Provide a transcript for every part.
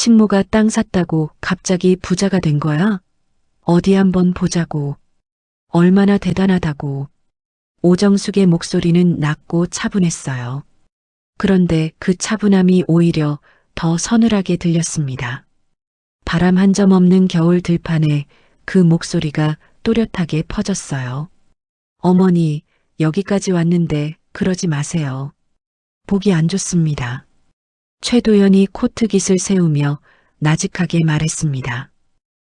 식모가 땅 샀다고 갑자기 부자가 된 거야? 어디 한번 보자고. 얼마나 대단하다고. 오정숙의 목소리는 낮고 차분했어요. 그런데 그 차분함이 오히려 더 서늘하게 들렸습니다. 바람 한 점 없는 겨울 들판에 그 목소리가 또렷하게 퍼졌어요. 어머니, 여기까지 왔는데 그러지 마세요. 보기 안 좋습니다. 최도연이 코트깃을 세우며 나직하게 말했습니다.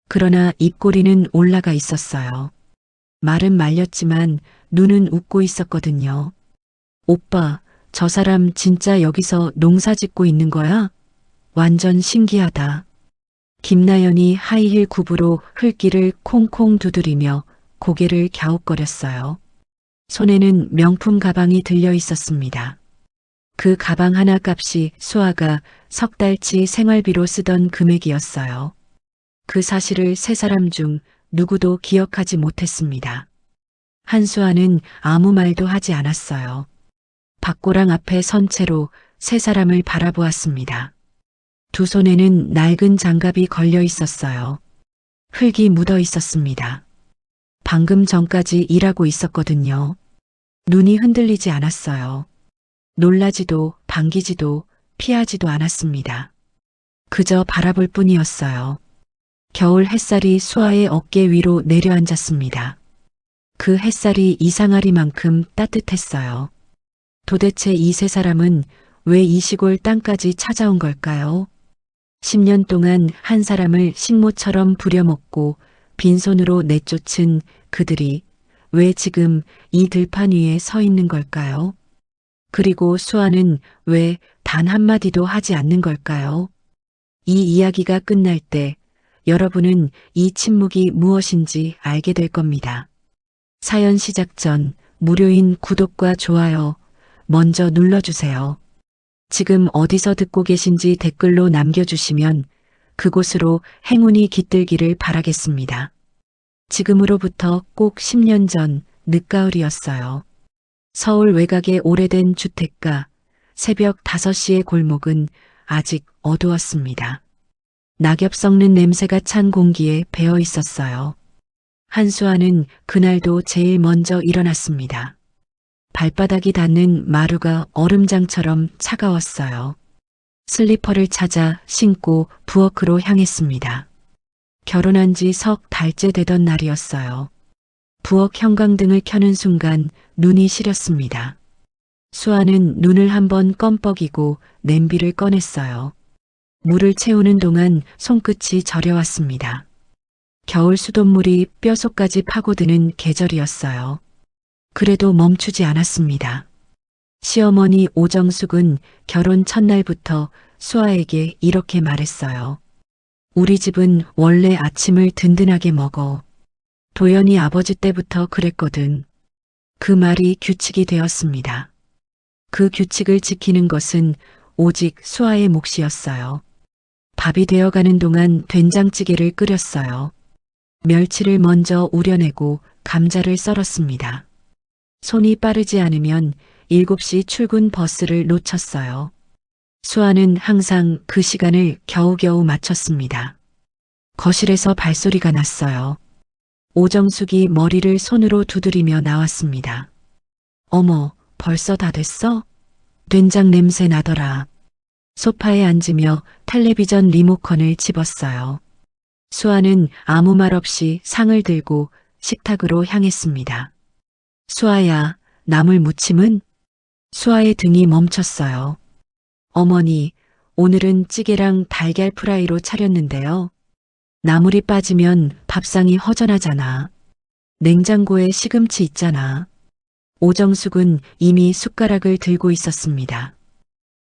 그러나 입꼬리는 올라가 있었어요. 말은 말렸지만 눈은 웃고 있었거든요. 오빠, 저 사람 진짜 여기서 농사 짓고 있는 거야? 완전 신기하다. 김나연이 하이힐 굽으로 흙길을 콩콩 두드리며 고개를 갸웃거렸어요. 손에는 명품 가방이 들려 있었습니다. 그 가방 하나 값이 수아가 석 달치 생활비로 쓰던 금액이었어요. 그 사실을 세 사람 중 누구도 기억하지 못했습니다. 한수아는 아무 말도 하지 않았어요. 박고랑 앞에 선 채로 세 사람을 바라보았습니다. 두 손에는 낡은 장갑이 걸려 있었어요. 흙이 묻어 있었습니다. 방금 전까지 일하고 있었거든요. 눈이 흔들리지 않았어요. 놀라지도 반기지도 피하지도 않았습니다. 그저 바라볼 뿐이었어요. 겨울 햇살이 수아의 어깨 위로 내려앉았습니다. 그 햇살이 이상하리만큼 따뜻했어요. 도대체 이 세 사람은 왜 이 시골 땅까지 찾아온 걸까요? 10년 동안 한 사람을 식모처럼 부려먹고 빈손으로 내쫓은 그들이 왜 지금 이 들판 위에 서 있는 걸까요? 그리고 수아는 왜 단 한마디도 하지 않는 걸까요? 이 이야기가 끝날 때 여러분은 이 침묵이 무엇인지 알게 될 겁니다. 사연 시작 전 무료인 구독과 좋아요 먼저 눌러주세요. 지금 어디서 듣고 계신지 댓글로 남겨주시면 그곳으로 행운이 깃들기를 바라겠습니다. 지금으로부터 꼭 10년 전 늦가을이었어요. 서울 외곽의 오래된 주택가, 새벽 5시의 골목은 아직 어두웠습니다. 낙엽 썩는 냄새가 찬 공기에 배어 있었어요. 한수아는 그날도 제일 먼저 일어났습니다. 발바닥이 닿는 마루가 얼음장처럼 차가웠어요. 슬리퍼를 찾아 신고 부엌으로 향했습니다. 결혼한 지 석 달째 되던 날이었어요. 부엌 형광등을 켜는 순간 눈이 시렸습니다. 수아는 눈을 한번 껌뻑이고 냄비를 꺼냈어요. 물을 채우는 동안 손끝이 저려왔습니다. 겨울 수돗물이 뼛속까지 파고드는 계절이었어요. 그래도 멈추지 않았습니다. 시어머니 오정숙은 결혼 첫날부터 수아에게 이렇게 말했어요. 우리 집은 원래 아침을 든든하게 먹어. 도연이 아버지 때부터 그랬거든. 그 말이 규칙이 되었습니다. 그 규칙을 지키는 것은 오직 수아의 몫이었어요. 밥이 되어가는 동안 된장찌개를 끓였어요. 멸치를 먼저 우려내고 감자를 썰었습니다. 손이 빠르지 않으면 7시 출근 버스를 놓쳤어요. 수아는 항상 그 시간을 겨우겨우 맞췄습니다. 거실에서 발소리가 났어요. 오정숙이 머리를 손으로 두드리며 나왔습니다. 어머, 벌써 다 됐어? 된장 냄새 나더라. 소파에 앉으며 텔레비전 리모컨을 집었어요. 수아는 아무 말 없이 상을 들고 식탁으로 향했습니다. 수아야, 나물 무침은? 수아의 등이 멈췄어요. 어머니, 오늘은 찌개랑 달걀 프라이로 차렸는데요. 나물이 빠지면 밥상이 허전하잖아. 냉장고에 시금치 있잖아. 오정숙은 이미 숟가락을 들고 있었습니다.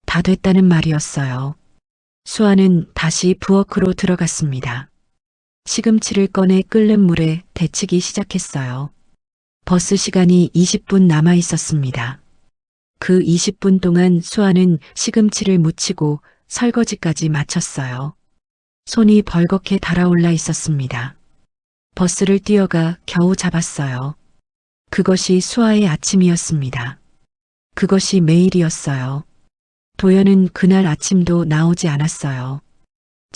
다 됐다는 말이었어요. 수아는 다시 부엌으로 들어갔습니다. 시금치를 꺼내 끓는 물에 데치기 시작했어요. 버스 시간이 20분 남아 있었습니다. 그 20분 동안 수아는 시금치를 무치고 설거지까지 마쳤어요. 손이 벌겋게 달아올라 있었습니다. 버스를 뛰어가 겨우 잡았어요. 그것이 수아의 아침이었습니다. 그것이 매일이었어요. 도연은 그날 아침도 나오지 않았어요.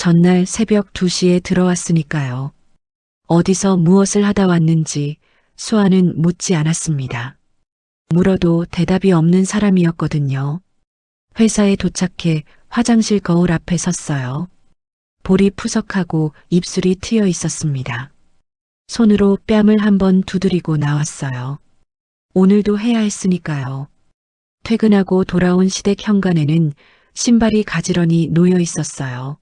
전날 새벽 2시에 들어왔으니까요. 어디서 무엇을 하다 왔는지 수아는 묻지 않았습니다. 물어도 대답이 없는 사람이었거든요. 회사에 도착해 화장실 거울 앞에 섰어요. 볼이 푸석하고 입술이 트여 있었습니다. 손으로 뺨을 한번 두드리고 나왔어요. 오늘도 해야 했으니까요. 퇴근하고 돌아온 시댁 현관에는 신발이 가지런히 놓여 있었어요.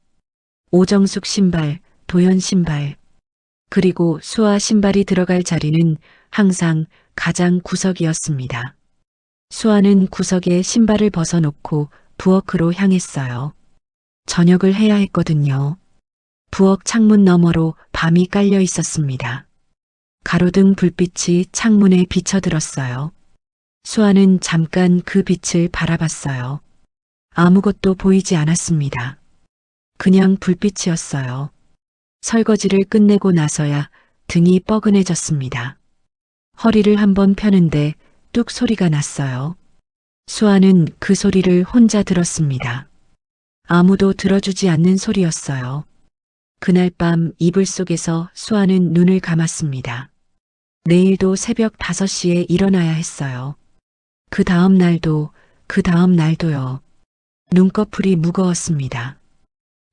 오정숙 신발, 도연 신발, 그리고 수아 신발이 들어갈 자리는 항상 가장 구석이었습니다. 수아는 구석에 신발을 벗어놓고 부엌으로 향했어요. 저녁을 해야 했거든요. 부엌 창문 너머로 밤이 깔려 있었습니다. 가로등 불빛이 창문에 비쳐들었어요. 수아는 잠깐 그 빛을 바라봤어요. 아무것도 보이지 않았습니다. 그냥 불빛이었어요. 설거지를 끝내고 나서야 등이 뻐근해졌습니다. 허리를 한번 펴는데 뚝 소리가 났어요. 수아는 그 소리를 혼자 들었습니다. 아무도 들어주지 않는 소리였어요. 그날 밤 이불 속에서 수아는 눈을 감았습니다. 내일도 새벽 5시에 일어나야 했어요. 그 다음 날도, 그 다음 날도요. 눈꺼풀이 무거웠습니다.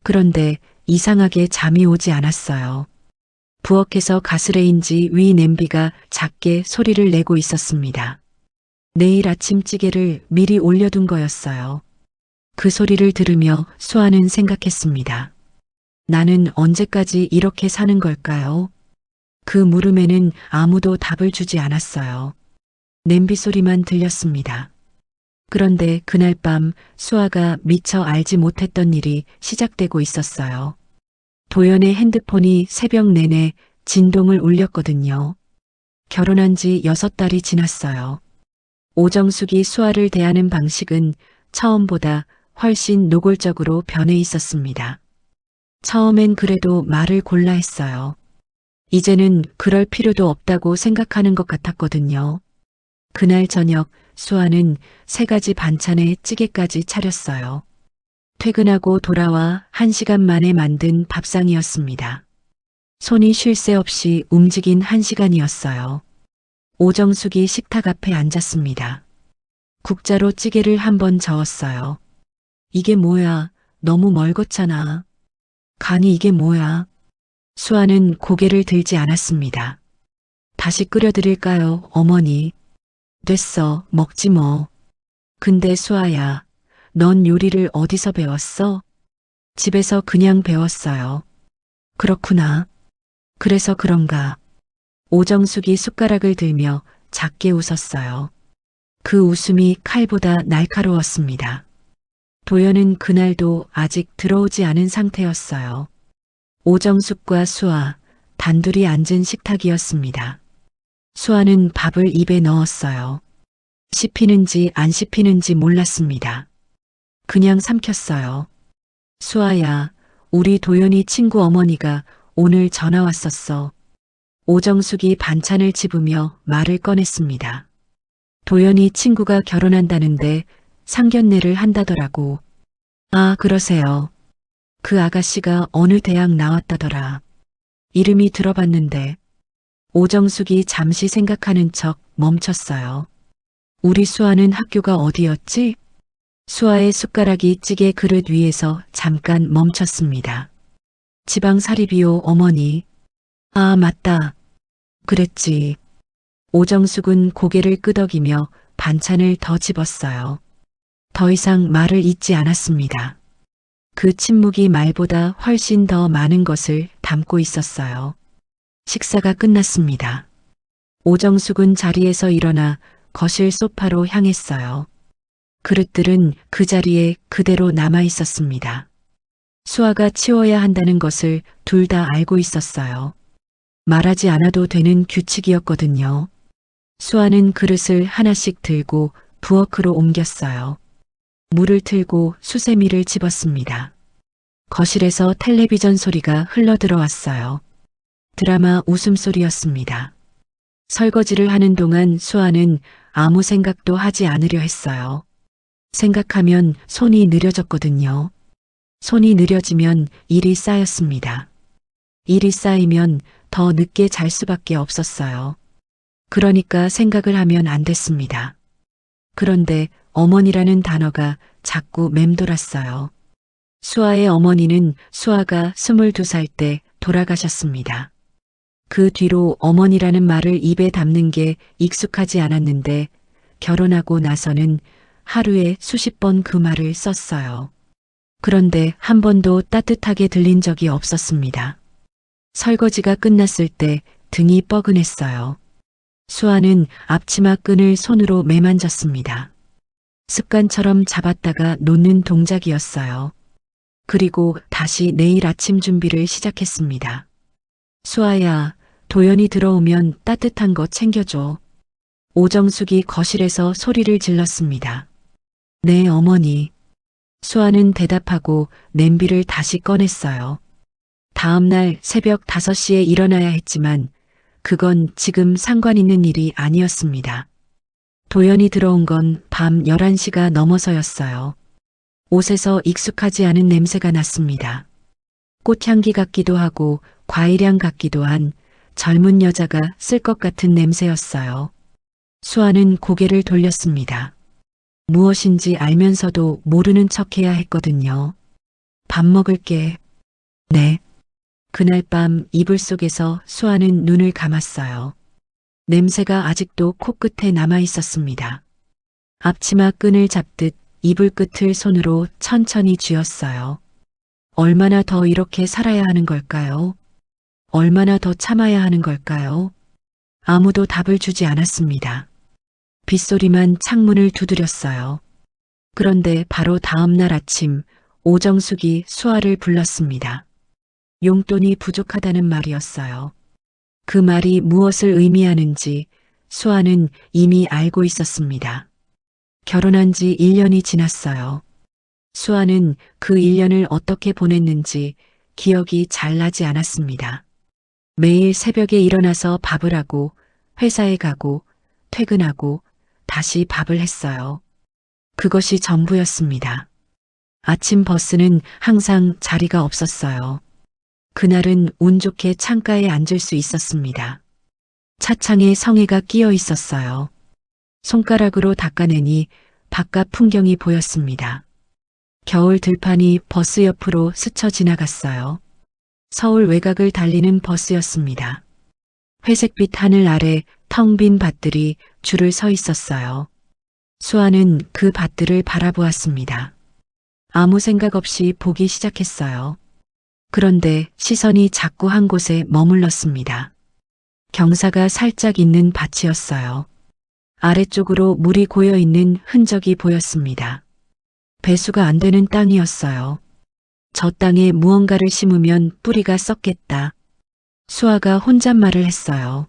그런데 이상하게 잠이 오지 않았어요. 부엌에서 가스레인지 위 냄비가 작게 소리를 내고 있었습니다. 내일 아침 찌개를 미리 올려둔 거였어요. 그 소리를 들으며 수아는 생각했습니다. 나는 언제까지 이렇게 사는 걸까요? 그 물음에는 아무도 답을 주지 않았어요. 냄비 소리만 들렸습니다. 그런데 그날 밤 수아가 미처 알지 못했던 일이 시작되고 있었어요. 도연의 핸드폰이 새벽 내내 진동을 울렸거든요. 결혼한 지 6달이 지났어요. 오정숙이 수아를 대하는 방식은 처음보다 훨씬 노골적으로 변해 있었습니다. 처음엔 그래도 말을 골라 했어요. 이제는 그럴 필요도 없다고 생각하는 것 같았거든요. 그날 저녁 수아는 3가지 반찬에 찌개까지 차렸어요. 퇴근하고 돌아와 1시간 만에 만든 밥상이었습니다. 손이 쉴 새 없이 움직인 1시간이었어요. 오정숙이 식탁 앞에 앉았습니다. 국자로 찌개를 한번 저었어요. 이게 뭐야? 너무 멀겋잖아. 간이 이게 뭐야? 수아는 고개를 들지 않았습니다. 다시 끓여드릴까요, 어머니? 됐어, 먹지 뭐. 근데 수아야, 넌 요리를 어디서 배웠어? 집에서 그냥 배웠어요. 그렇구나. 그래서 그런가. 오정숙이 숟가락을 들며 작게 웃었어요. 그 웃음이 칼보다 날카로웠습니다. 도연은 그날도 아직 들어오지 않은 상태였어요. 오정숙과 수아, 단둘이 앉은 식탁이었습니다. 수아는 밥을 입에 넣었어요. 씹히는지 안 씹히는지 몰랐습니다. 그냥 삼켰어요. 수아야, 우리 도연이 친구 어머니가 오늘 전화 왔었어. 오정숙이 반찬을 집으며 말을 꺼냈습니다. 도연이 친구가 결혼한다는데 상견례를 한다더라고. 아, 그러세요. 그 아가씨가 어느 대학 나왔다더라. 이름이 들어봤는데. 오정숙이 잠시 생각하는 척 멈췄어요. 우리 수아는 학교가 어디였지? 수아의 숟가락이 찌개 그릇 위에서 잠깐 멈췄습니다. 지방사립이요, 어머니. 아, 맞다. 그랬지. 오정숙은 고개를 끄덕이며 반찬을 더 집었어요. 더 이상 말을 잇지 않았습니다. 그 침묵이 말보다 훨씬 더 많은 것을 담고 있었어요. 식사가 끝났습니다. 오정숙은 자리에서 일어나 거실 소파로 향했어요. 그릇들은 그 자리에 그대로 남아 있었습니다. 수아가 치워야 한다는 것을 둘 다 알고 있었어요. 말하지 않아도 되는 규칙이었거든요. 수아는 그릇을 하나씩 들고 부엌으로 옮겼어요. 물을 틀고 수세미를 집었습니다. 거실에서 텔레비전 소리가 흘러들어왔어요. 드라마 웃음소리였습니다. 설거지를 하는 동안 수아는 아무 생각도 하지 않으려 했어요. 생각하면 손이 느려졌거든요. 손이 느려지면 일이 쌓였습니다. 일이 쌓이면 더 늦게 잘 수밖에 없었어요. 그러니까 생각을 하면 안 됐습니다. 그런데 어머니라는 단어가 자꾸 맴돌았어요. 수아의 어머니는 수아가 22살 때 돌아가셨습니다. 그 뒤로 어머니라는 말을 입에 담는 게 익숙하지 않았는데 결혼하고 나서는 하루에 수십 번 그 말을 썼어요. 그런데 한 번도 따뜻하게 들린 적이 없었습니다. 설거지가 끝났을 때 등이 뻐근했어요. 수아는 앞치마 끈을 손으로 매만졌습니다. 습관처럼 잡았다가 놓는 동작이었어요. 그리고 다시 내일 아침 준비를 시작했습니다. 수아야, 도연이 들어오면 따뜻한 거 챙겨줘. 오정숙이 거실에서 소리를 질렀습니다. 네, 어머니. 수아는 대답하고 냄비를 다시 꺼냈어요. 다음 날 새벽 5시에 일어나야 했지만 그건 지금 상관 있는 일이 아니었습니다. 도연이 들어온 건 밤 11시가 넘어서였어요. 옷에서 익숙하지 않은 냄새가 났습니다. 꽃향기 같기도 하고 과일향 같기도 한 젊은 여자가 쓸 것 같은 냄새였어요. 수아는 고개를 돌렸습니다. 무엇인지 알면서도 모르는 척해야 했거든요. 밥 먹을게. 네. 그날 밤 이불 속에서 수아는 눈을 감았어요. 냄새가 아직도 코끝에 남아 있었습니다. 앞치마 끈을 잡듯 이불 끝을 손으로 천천히 쥐었어요. 얼마나 더 이렇게 살아야 하는 걸까요? 얼마나 더 참아야 하는 걸까요? 아무도 답을 주지 않았습니다. 빗소리만 창문을 두드렸어요. 그런데 바로 다음 날 아침 오정숙이 수아를 불렀습니다. 용돈이 부족하다는 말이었어요. 그 말이 무엇을 의미하는지 수아는 이미 알고 있었습니다. 결혼한 지 1년이 지났어요. 수아는 그 1년을 어떻게 보냈는지 기억이 잘 나지 않았습니다. 매일 새벽에 일어나서 밥을 하고 회사에 가고 퇴근하고 다시 밥을 했어요. 그것이 전부였습니다. 아침 버스는 항상 자리가 없었어요. 그날은 운 좋게 창가에 앉을 수 있었습니다. 차창에 성에가 끼어 있었어요. 손가락으로 닦아내니 바깥 풍경이 보였습니다. 겨울 들판이 버스 옆으로 스쳐 지나갔어요. 서울 외곽을 달리는 버스였습니다. 회색빛 하늘 아래 텅 빈 밭들이 줄을 서 있었어요. 수아는 그 밭들을 바라보았습니다. 아무 생각 없이 보기 시작했어요. 그런데 시선이 자꾸 한 곳에 머물렀습니다. 경사가 살짝 있는 밭이었어요. 아래쪽으로 물이 고여 있는 흔적이 보였습니다. 배수가 안 되는 땅이었어요. 저 땅에 무언가를 심으면 뿌리가 썩겠다. 수아가 혼잣말을 했어요.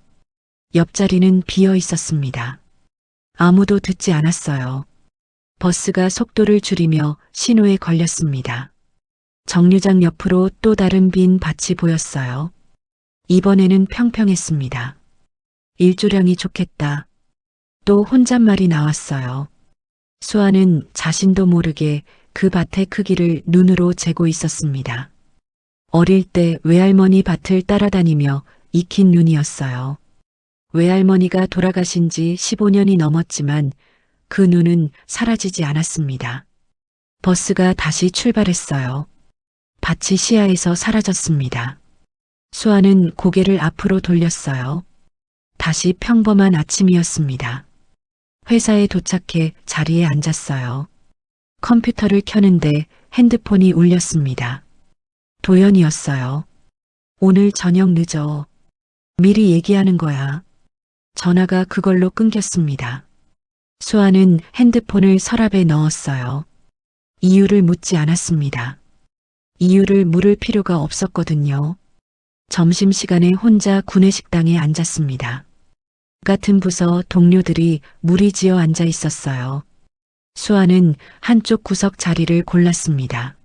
옆자리는 비어 있었습니다. 아무도 듣지 않았어요. 버스가 속도를 줄이며 신호에 걸렸습니다. 정류장 옆으로 또 다른 빈 밭이 보였어요. 이번에는 평평했습니다. 일조량이 좋겠다. 또 혼잣말이 나왔어요. 수아는 자신도 모르게 그 밭의 크기를 눈으로 재고 있었습니다. 어릴 때 외할머니 밭을 따라다니며 익힌 눈이었어요. 외할머니가 돌아가신 지 15년이 넘었지만 그 눈은 사라지지 않았습니다. 버스가 다시 출발했어요. 밭이 시야에서 사라졌습니다. 수아는 고개를 앞으로 돌렸어요. 다시 평범한 아침이었습니다. 회사에 도착해 자리에 앉았어요. 컴퓨터를 켜는데 핸드폰이 울렸습니다. 도연이었어요. 오늘 저녁 늦어. 미리 얘기하는 거야. 전화가 그걸로 끊겼습니다. 수아는 핸드폰을 서랍에 넣었어요. 이유를 묻지 않았습니다. 이유를 물을 필요가 없었거든요. 점심시간에 혼자 구내식당에 앉았습니다. 같은 부서 동료들이 무리지어 앉아 있었어요. 수아는 한쪽 구석 자리를 골랐습니다.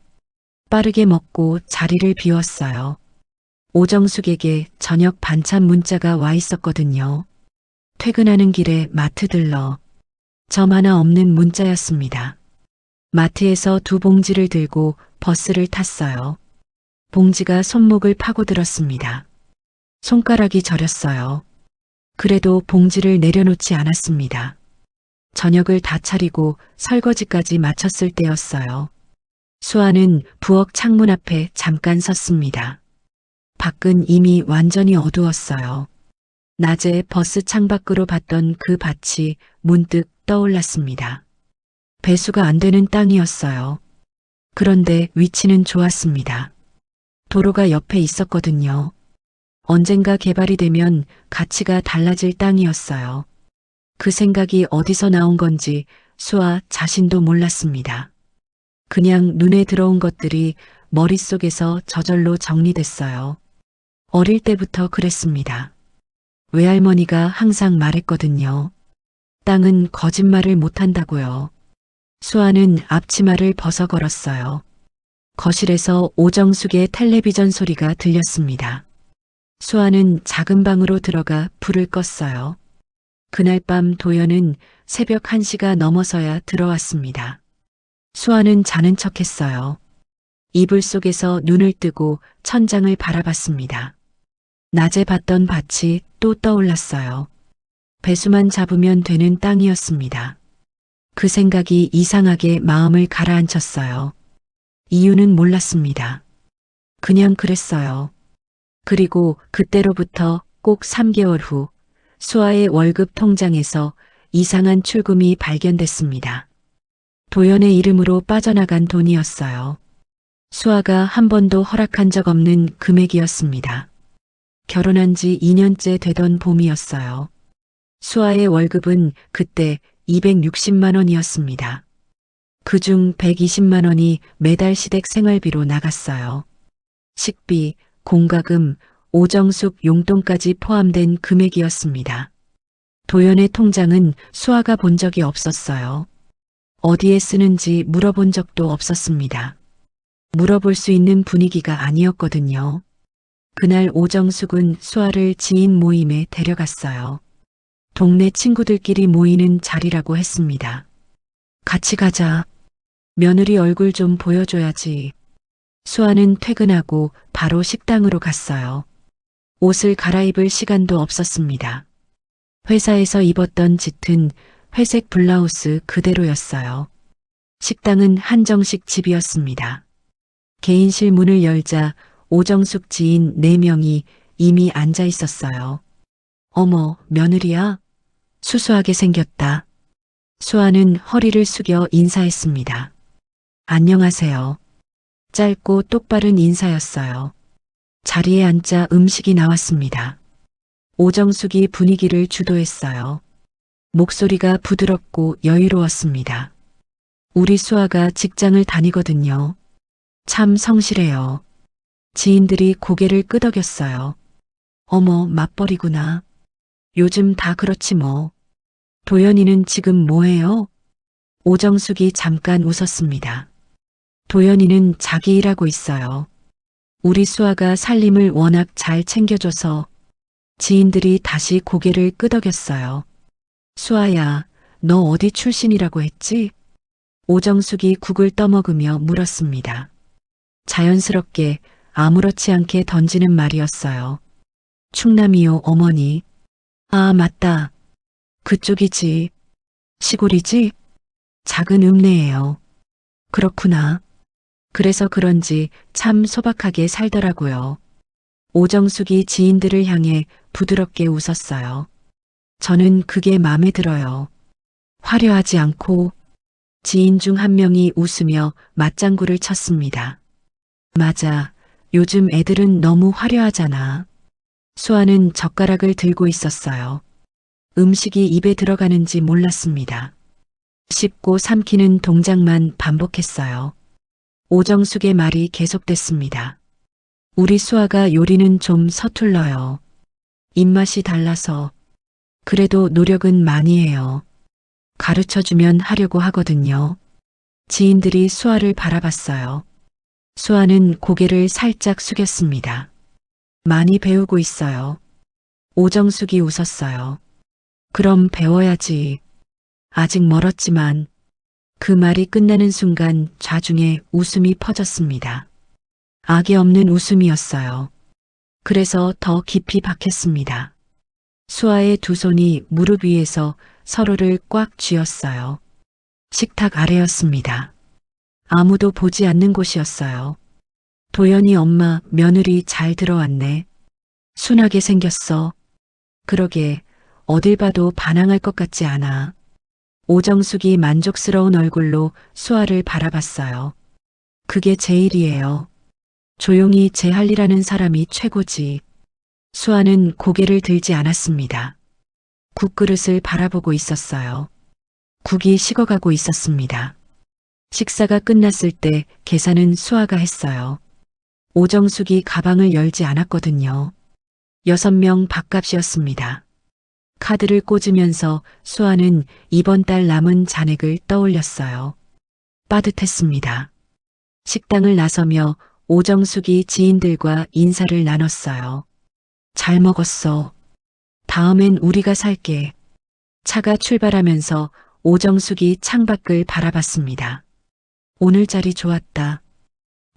빠르게 먹고 자리를 비웠어요. 오정숙에게 저녁 반찬 문자가 와 있었거든요. 퇴근하는 길에 마트 들러. 점 하나 없는 문자였습니다. 마트에서 두 봉지를 들고 버스를 탔어요. 봉지가 손목을 파고들었습니다. 손가락이 저렸어요. 그래도 봉지를 내려놓지 않았습니다. 저녁을 다 차리고 설거지까지 마쳤을 때였어요. 수아는 부엌 창문 앞에 잠깐 섰습니다. 밖은 이미 완전히 어두웠어요. 낮에 버스 창밖으로 봤던 그 밭이 문득 떠올랐습니다. 배수가 안 되는 땅이었어요. 그런데 위치는 좋았습니다. 도로가 옆에 있었거든요. 언젠가 개발이 되면 가치가 달라질 땅이었어요. 그 생각이 어디서 나온 건지 수아 자신도 몰랐습니다. 그냥 눈에 들어온 것들이 머릿속에서 저절로 정리됐어요. 어릴 때부터 그랬습니다. 외할머니가 항상 말했거든요. 땅은 거짓말을 못한다고요. 수아는 앞치마를 벗어 걸었어요. 거실에서 오정숙의 텔레비전 소리가 들렸습니다. 수아는 작은 방으로 들어가 불을 껐어요. 그날 밤 도연은 새벽 1시가 넘어서야 들어왔습니다. 수아는 자는 척했어요. 이불 속에서 눈을 뜨고 천장을 바라봤습니다. 낮에 봤던 밭이 또 떠올랐어요. 배수만 잡으면 되는 땅이었습니다. 그 생각이 이상하게 마음을 가라앉혔어요. 이유는 몰랐습니다. 그냥 그랬어요. 그리고 그때로부터 꼭 3개월 후 수아의 월급 통장에서 이상한 출금이 발견됐습니다. 도연의 이름으로 빠져나간 돈이었어요. 수아가 한 번도 허락한 적 없는 금액이었습니다. 결혼한 지 2년째 되던 봄이었어요. 수아의 월급은 그때 260만 원이었습니다. 그중 120만 원이 매달 시댁 생활비로 나갔어요. 식비, 공과금, 오정숙 용돈까지 포함된 금액이었습니다. 도연의 통장은 수아가 본 적이 없었어요. 어디에 쓰는지 물어본 적도 없었습니다. 물어볼 수 있는 분위기가 아니었거든요. 그날 오정숙은 수아를 지인 모임에 데려갔어요. 동네 친구들끼리 모이는 자리라고 했습니다. 같이 가자. 며느리 얼굴 좀 보여줘야지. 수아는 퇴근하고 바로 식당으로 갔어요. 옷을 갈아입을 시간도 없었습니다. 회사에서 입었던 짙은 회색 블라우스 그대로였어요. 식당은 한정식 집이었습니다. 개인실 문을 열자 오정숙 지인 4명이 이미 앉아 있었어요. 어머, 며느리야? 수수하게 생겼다. 수아는 허리를 숙여 인사했습니다. 안녕하세요. 짧고 똑바른 인사였어요. 자리에 앉자 음식이 나왔습니다. 오정숙이 분위기를 주도했어요. 목소리가 부드럽고 여유로웠습니다. 우리 수아가 직장을 다니거든요. 참 성실해요. 지인들이 고개를 끄덕였어요. 어머, 맞벌이구나. 요즘 다 그렇지 뭐. 도연이는 지금 뭐해요? 오정숙이 잠깐 웃었습니다. 도연이는 자기 일하고 있어요. 우리 수아가 살림을 워낙 잘 챙겨줘서 지인들이 다시 고개를 끄덕였어요. 수아야, 너 어디 출신이라고 했지? 오정숙이 국을 떠먹으며 물었습니다. 자연스럽게 아무렇지 않게 던지는 말이었어요. 충남이요, 어머니. 아, 맞다. 그쪽이지. 시골이지? 작은 읍내예요. 그렇구나. 그래서 그런지 참 소박하게 살더라고요. 오정숙이 지인들을 향해 부드럽게 웃었어요. 저는 그게 마음에 들어요. 화려하지 않고. 지인 중 한 명이 웃으며 맞장구를 쳤습니다. 맞아. 요즘 애들은 너무 화려하잖아. 수아는 젓가락을 들고 있었어요. 음식이 입에 들어가는지 몰랐습니다. 씹고 삼키는 동작만 반복했어요. 오정숙의 말이 계속됐습니다. 우리 수아가 요리는 좀 서툴러요. 입맛이 달라서. 그래도 노력은 많이 해요. 가르쳐주면 하려고 하거든요. 지인들이 수아를 바라봤어요. 수아는 고개를 살짝 숙였습니다. 많이 배우고 있어요. 오정숙이 웃었어요. 그럼 배워야지. 아직 멀었지만. 그 말이 끝나는 순간 좌중에 웃음이 퍼졌습니다. 악이 없는 웃음이었어요. 그래서 더 깊이 박혔습니다. 수아의 두 손이 무릎 위에서 서로를 꽉 쥐었어요. 식탁 아래였습니다. 아무도 보지 않는 곳이었어요. 도연이 엄마, 며느리 잘 들어왔네. 순하게 생겼어. 그러게, 어딜 봐도 반항할 것 같지 않아. 오정숙이 만족스러운 얼굴로 수아를 바라봤어요. 그게 제일이에요. 조용히 제 할 일 하는 사람이 최고지. 수아는 고개를 들지 않았습니다. 국그릇을 바라보고 있었어요. 국이 식어가고 있었습니다. 식사가 끝났을 때 계산은 수아가 했어요. 오정숙이 가방을 열지 않았거든요. 6명 밥값이었습니다. 카드를 꽂으면서 수아는 이번 달 남은 잔액을 떠올렸어요. 빠듯했습니다. 식당을 나서며 오정숙이 지인들과 인사를 나눴어요. 잘 먹었어. 다음엔 우리가 살게. 차가 출발하면서 오정숙이 창밖을 바라봤습니다. 오늘자리 좋았다.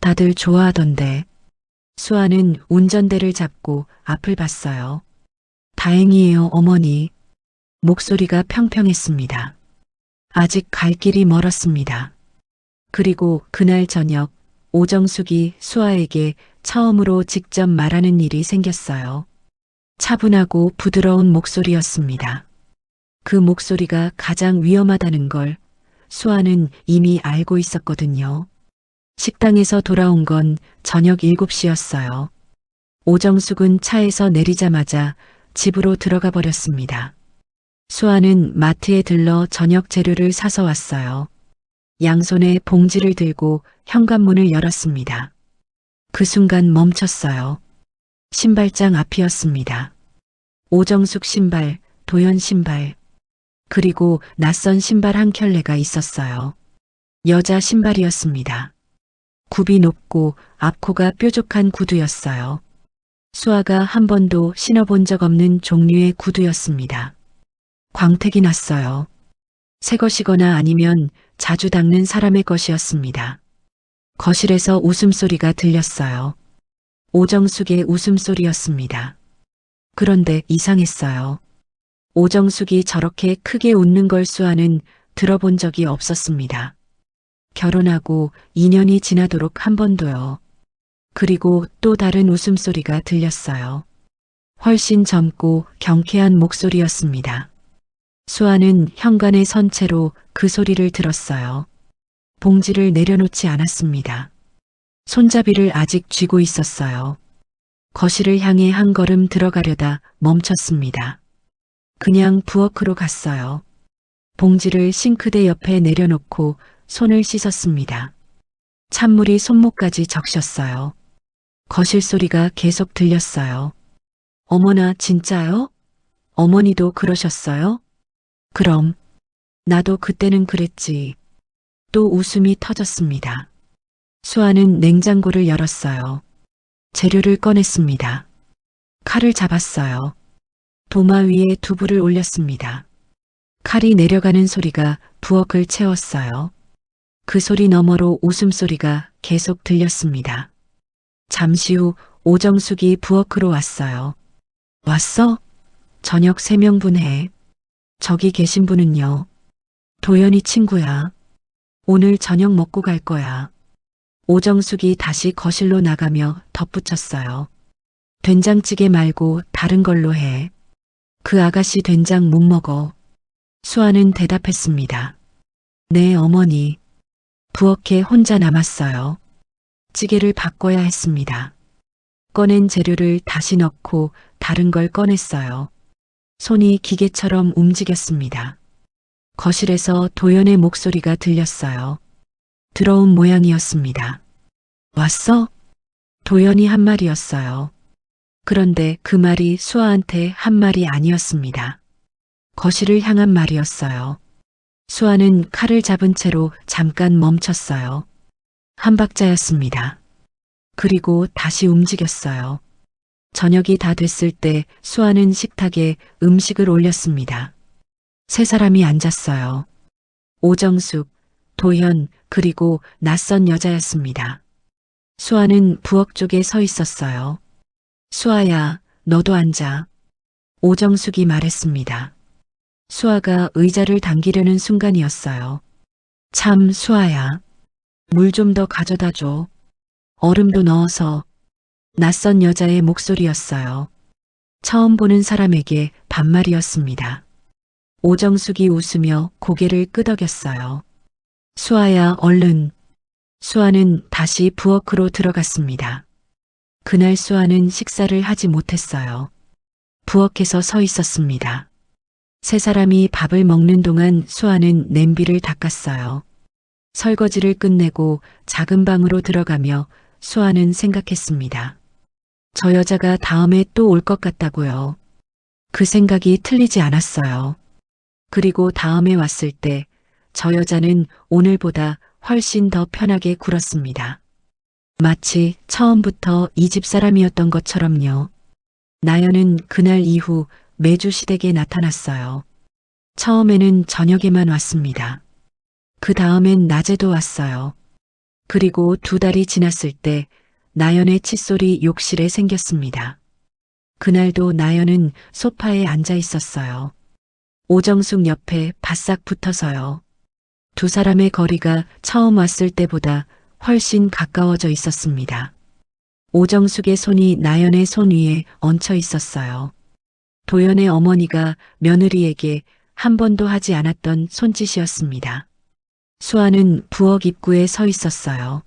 다들 좋아하던데. 수아는 운전대를 잡고 앞을 봤어요. 다행이에요, 어머니. 목소리가 평평했습니다. 아직 갈 길이 멀었습니다. 그리고 그날 저녁 오정숙이 수아에게 처음으로 직접 말하는 일이 생겼어요. 차분하고 부드러운 목소리였습니다. 그 목소리가 가장 위험하다는 걸 수아는 이미 알고 있었거든요. 식당에서 돌아온 건 저녁 7시였어요. 오정숙은 차에서 내리자마자 집으로 들어가 버렸습니다. 수아는 마트에 들러 저녁 재료를 사서 왔어요. 양손에 봉지를 들고 현관문을 열었습니다. 그 순간 멈췄어요. 신발장 앞이었습니다. 오정숙 신발, 도연 신발, 그리고 낯선 신발 한 켤레가 있었어요. 여자 신발이었습니다. 굽이 높고 앞코가 뾰족한 구두였어요. 수아가 한 번도 신어본 적 없는 종류의 구두였습니다. 광택이 났어요. 새 것이거나 아니면 자주 닦는 사람의 것이었습니다. 거실에서 웃음소리가 들렸어요. 오정숙의 웃음소리였습니다. 그런데 이상했어요. 오정숙이 저렇게 크게 웃는 걸 수아는 들어본 적이 없었습니다. 결혼하고 2년이 지나도록 한 번도요. 그리고 또 다른 웃음소리가 들렸어요. 훨씬 젊고 경쾌한 목소리였습니다. 수아는 현관에 선 채로 그 소리를 들었어요. 봉지를 내려놓지 않았습니다. 손잡이를 아직 쥐고 있었어요. 거실을 향해 한 걸음 들어가려다 멈췄습니다. 그냥 부엌으로 갔어요. 봉지를 싱크대 옆에 내려놓고 손을 씻었습니다. 찬물이 손목까지 적셨어요. 거실 소리가 계속 들렸어요. 어머나, 진짜요? 어머니도 그러셨어요? 그럼, 나도 그때는 그랬지. 또 웃음이 터졌습니다. 수아는 냉장고를 열었어요. 재료를 꺼냈습니다. 칼을 잡았어요. 도마 위에 두부를 올렸습니다. 칼이 내려가는 소리가 부엌을 채웠어요. 그 소리 너머로 웃음소리가 계속 들렸습니다. 잠시 후 오정숙이 부엌으로 왔어요. 왔어? 저녁 3명분 해. 저기 계신 분은요? 도연이 친구야. 오늘 저녁 먹고 갈 거야. 오정숙이 다시 거실로 나가며 덧붙였어요. 된장찌개 말고 다른 걸로 해. 그 아가씨 된장 못 먹어. 수아는 대답했습니다. 네, 어머니. 부엌에 혼자 남았어요. 찌개를 바꿔야 했습니다. 꺼낸 재료를 다시 넣고 다른 걸 꺼냈어요. 손이 기계처럼 움직였습니다. 거실에서 도연의 목소리가 들렸어요. 들어온 모양이었습니다. 왔어? 도연이 한 말이었어요. 그런데 그 말이 수아한테 한 말이 아니었습니다. 거실을 향한 말이었어요. 수아는 칼을 잡은 채로 잠깐 멈췄어요. 한 박자였습니다. 그리고 다시 움직였어요. 저녁이 다 됐을 때 수아는 식탁에 음식을 올렸습니다. 세 사람이 앉았어요. 오정숙, 도현, 그리고 낯선 여자였습니다. 수아는 부엌 쪽에 서 있었어요. 수아야, 너도 앉아. 오정숙이 말했습니다. 수아가 의자를 당기려는 순간이었어요. 참, 수아야. 물 좀 더 가져다 줘. 얼음도 넣어서. 낯선 여자의 목소리였어요. 처음 보는 사람에게 반말이었습니다. 오정숙이 웃으며 고개를 끄덕였어요. 수아야, 얼른. 수아는 다시 부엌으로 들어갔습니다. 그날 수아는 식사를 하지 못했어요. 부엌에서 서 있었습니다. 세 사람이 밥을 먹는 동안 수아는 냄비를 닦았어요. 설거지를 끝내고 작은 방으로 들어가며 수아는 생각했습니다. 저 여자가 다음에 또 올 것 같다고요. 그 생각이 틀리지 않았어요. 그리고 다음에 왔을 때 저 여자는 오늘보다 훨씬 더 편하게 굴었습니다. 마치 처음부터 이 집 사람이었던 것처럼요. 나연은 그날 이후 매주 시댁에 나타났어요. 처음에는 저녁에만 왔습니다. 그 다음엔 낮에도 왔어요. 그리고 2달이 지났을 때 나연의 칫솔이 욕실에 생겼습니다. 그날도 나연은 소파에 앉아 있었어요. 오정숙 옆에 바싹 붙어서요. 두 사람의 거리가 처음 왔을 때보다 훨씬 가까워져 있었습니다. 오정숙의 손이 나연의 손 위에 얹혀 있었어요. 도연의 어머니가 며느리에게 한 번도 하지 않았던 손짓이었습니다. 수아는 부엌 입구에 서 있었어요.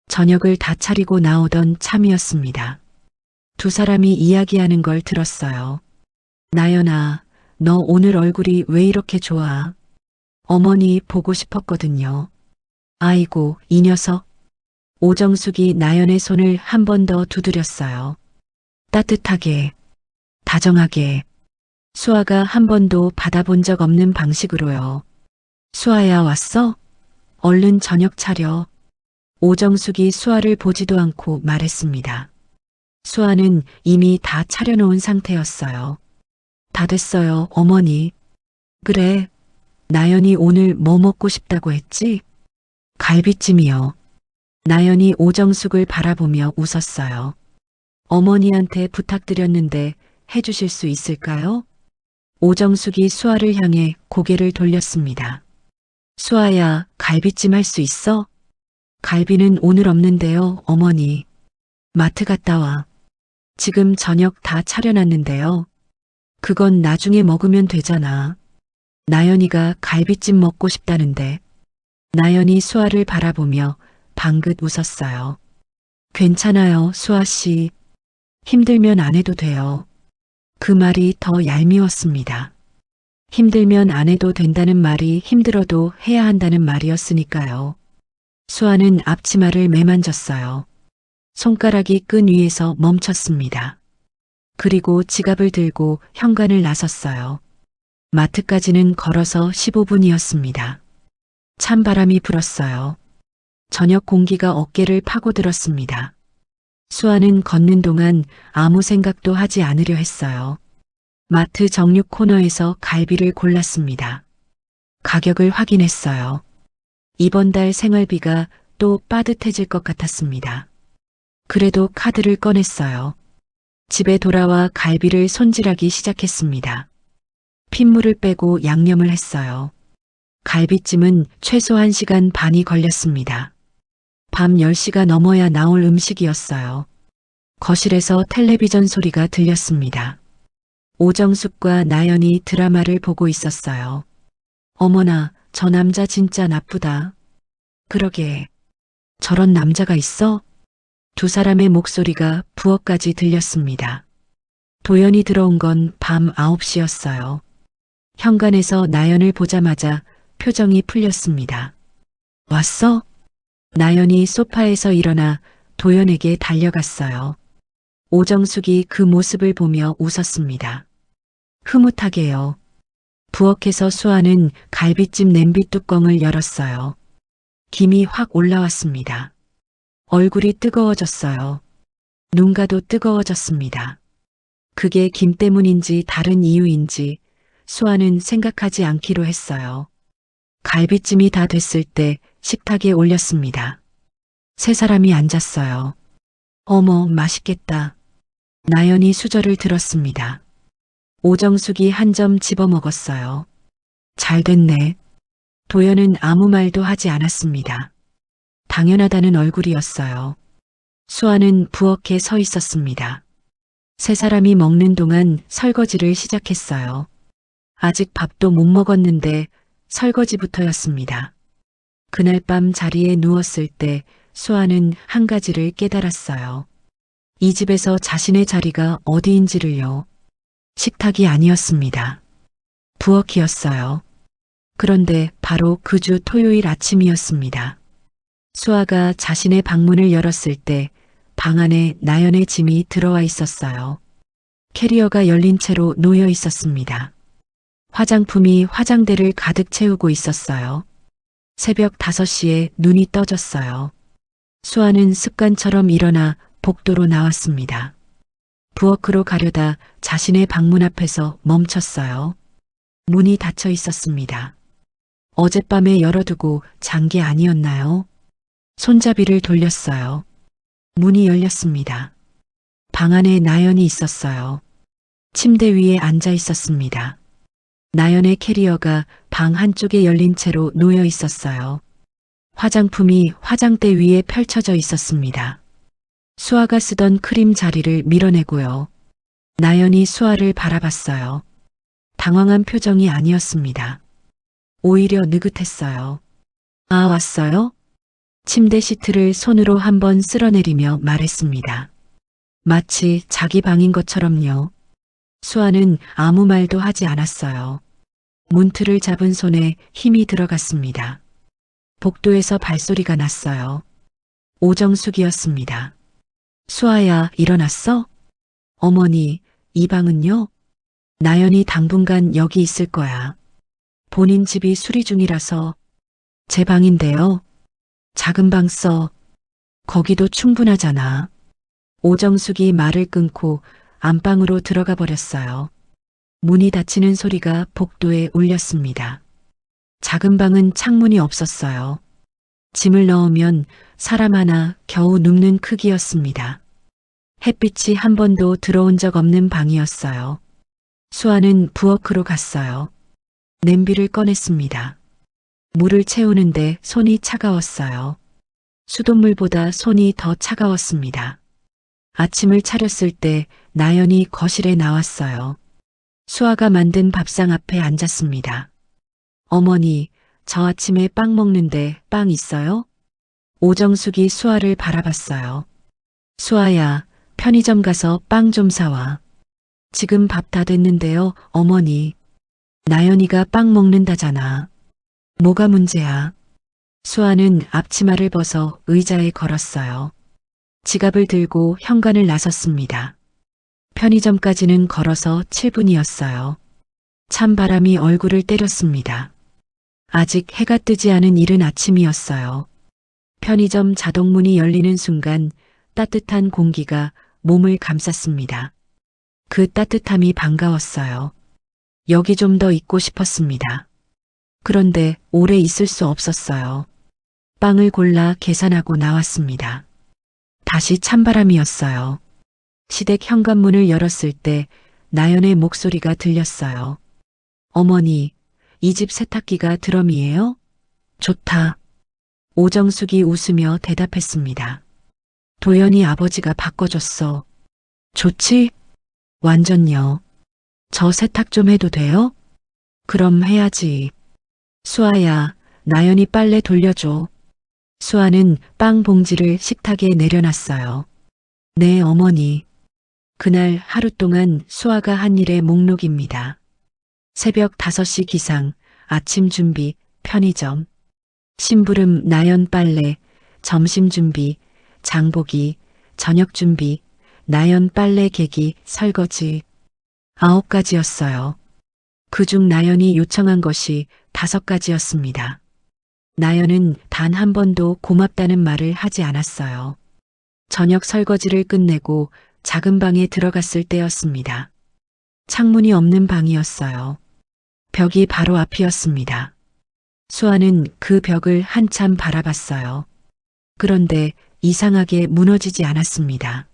저녁을 다 차리고 나오던 참이었습니다. 두 사람이 이야기하는 걸 들었어요. 나연아, 너 오늘 얼굴이 왜 이렇게 좋아? 어머니 보고 싶었거든요. 아이고, 이 녀석. 오정숙이 나연의 손을 한 번 더 두드렸어요. 따뜻하게, 다정하게. 수아가 한 번도 받아본 적 없는 방식으로요. 수아야, 왔어? 얼른 저녁 차려. 오정숙이 수아를 보지도 않고 말했습니다. 수아는 이미 다 차려놓은 상태였어요. 다 됐어요, 어머니. 그래. 나연이 오늘 뭐 먹고 싶다고 했지? 갈비찜이요. 나연이 오정숙을 바라보며 웃었어요. 어머니한테 부탁드렸는데 해주실 수 있을까요? 오정숙이 수아를 향해 고개를 돌렸습니다. 수아야, 갈비찜 할 수 있어? 갈비는 오늘 없는데요, 어머니. 마트 갔다 와. 지금 저녁 다 차려놨는데요. 그건 나중에 먹으면 되잖아. 나연이가 갈비찜 먹고 싶다는데. 나연이 수아를 바라보며 방긋 웃었어요. 괜찮아요, 수아 씨. 힘들면 안 해도 돼요. 그 말이 더 얄미웠습니다. 힘들면 안 해도 된다는 말이 힘들어도 해야 한다는 말이었으니까요. 수아는 앞치마를 매만졌어요. 손가락이 끈 위에서 멈췄습니다. 그리고 지갑을 들고 현관을 나섰어요. 마트까지는 걸어서 15분이었습니다. 찬바람이 불었어요. 저녁 공기가 어깨를 파고들었습니다. 수아는 걷는 동안 아무 생각도 하지 않으려 했어요. 마트 정육 코너에서 갈비를 골랐습니다. 가격을 확인했어요. 이번 달 생활비가 또 빠듯해질 것 같았습니다. 그래도 카드를 꺼냈어요. 집에 돌아와 갈비를 손질하기 시작했습니다. 핏물을 빼고 양념을 했어요. 갈비찜은 최소 1시간 반이 걸렸습니다. 밤 10시가 넘어야 나올 음식이었어요. 거실에서 텔레비전 소리가 들렸습니다. 오정숙과 나연이 드라마를 보고 있었어요. 어머나, 저 남자 진짜 나쁘다. 그러게. 저런 남자가 있어? 두 사람의 목소리가 부엌까지 들렸습니다. 도연이 들어온 건 밤 9시였어요. 현관에서 나연을 보자마자 표정이 풀렸습니다. 왔어? 나연이 소파에서 일어나 도연에게 달려갔어요. 오정숙이 그 모습을 보며 웃었습니다. 흐뭇하게요. 부엌에서 수아는 갈비찜 냄비 뚜껑을 열었어요. 김이 확 올라왔습니다. 얼굴이 뜨거워졌어요. 눈가도 뜨거워졌습니다. 그게 김 때문인지 다른 이유인지 수아는 생각하지 않기로 했어요. 갈비찜이 다 됐을 때 식탁에 올렸습니다. 세 사람이 앉았어요. 어머, 맛있겠다. 나연이 수저를 들었습니다. 오정숙이 한 점 집어 먹었어요. 잘 됐네. 도연은 아무 말도 하지 않았습니다. 당연하다는 얼굴이었어요. 수아는 부엌에 서 있었습니다. 세 사람이 먹는 동안 설거지를 시작했어요. 아직 밥도 못 먹었는데 설거지부터였습니다. 그날 밤 자리에 누웠을 때 수아는 한 가지를 깨달았어요. 이 집에서 자신의 자리가 어디인지를요. 식탁이 아니었습니다. 부엌이었어요. 그런데 바로 그 주 토요일 아침이었습니다. 수아가 자신의 방문을 열었을 때 방 안에 나연의 짐이 들어와 있었어요. 캐리어가 열린 채로 놓여 있었습니다. 화장품이 화장대를 가득 채우고 있었어요. 새벽 5시에 눈이 떠졌어요. 수아는 습관처럼 일어나 복도로 나왔습니다. 부엌으로 가려다 자신의 방문 앞에서 멈췄어요. 문이 닫혀 있었습니다. 어젯밤에 열어두고 잔 게 아니었나요? 손잡이를 돌렸어요. 문이 열렸습니다. 방 안에 나연이 있었어요. 침대 위에 앉아 있었습니다. 나연의 캐리어가 방 한쪽에 열린 채로 놓여 있었어요. 화장품이 화장대 위에 펼쳐져 있었습니다. 수아가 쓰던 크림 자리를 밀어내고요. 나연이 수아를 바라봤어요. 당황한 표정이 아니었습니다. 오히려 느긋했어요. 아, 왔어요? 침대 시트를 손으로 한번 쓸어내리며 말했습니다. 마치 자기 방인 것처럼요. 수아는 아무 말도 하지 않았어요. 문틀을 잡은 손에 힘이 들어갔습니다. 복도에서 발소리가 났어요. 오정숙이었습니다. 수아야, 일어났어? 어머니, 이 방은요? 나연이 당분간 여기 있을 거야. 본인 집이 수리 중이라서. 제 방인데요. 작은 방 써. 거기도 충분하잖아. 오정숙이 말을 끊고 안방으로 들어가 버렸어요. 문이 닫히는 소리가 복도에 울렸습니다. 작은 방은 창문이 없었어요. 짐을 넣으면 사람 하나 겨우 눕는 크기였습니다. 햇빛이 한 번도 들어온 적 없는 방이었어요. 수아는 부엌으로 갔어요. 냄비를 꺼냈습니다. 물을 채우는데 손이 차가웠어요. 수돗물보다 손이 더 차가웠습니다. 아침을 차렸을 때 나연이 거실에 나왔어요. 수아가 만든 밥상 앞에 앉았습니다. 어머니, 저 아침에 빵 먹는데 빵 있어요? 오정숙이 수아를 바라봤어요. 수아야, 편의점 가서 빵 좀 사와. 지금 밥 다 됐는데요, 어머니. 나연이가 빵 먹는다잖아. 뭐가 문제야? 수아는 앞치마를 벗어 의자에 걸었어요. 지갑을 들고 현관을 나섰습니다. 편의점까지는 걸어서 7분이었어요. 찬바람이 얼굴을 때렸습니다. 아직 해가 뜨지 않은 이른 아침이었어요. 편의점 자동문이 열리는 순간 따뜻한 공기가 몸을 감쌌습니다. 그 따뜻함이 반가웠어요. 여기 좀 더 있고 싶었습니다. 그런데 오래 있을 수 없었어요. 빵을 골라 계산하고 나왔습니다. 다시 찬바람이었어요. 시댁 현관문을 열었을 때 나연의 목소리가 들렸어요. 어머니, 이 집 세탁기가 드럼이에요? 좋다. 오정숙이 웃으며 대답했습니다. 도연이 아버지가 바꿔줬어. 좋지? 완전요. 저 세탁 좀 해도 돼요? 그럼 해야지. 수아야, 나연이 빨래 돌려줘. 수아는 빵 봉지를 식탁에 내려놨어요. 네, 어머니. 그날 하루 동안 수아가 한 일의 목록입니다. 새벽 5시 기상, 아침 준비, 편의점. 심부름 나연 빨래, 점심 준비, 장보기, 저녁 준비, 나연 빨래 개기, 설거지. 9가지였어요. 그중 나연이 요청한 것이 5가지였습니다. 나연은 단 한 번도 고맙다는 말을 하지 않았어요. 저녁 설거지를 끝내고 작은 방에 들어갔을 때였습니다. 창문이 없는 방이었어요. 벽이 바로 앞이었습니다. 수아는 그 벽을 한참 바라봤어요. 그런데 이상하게 무너지지 않았습니다.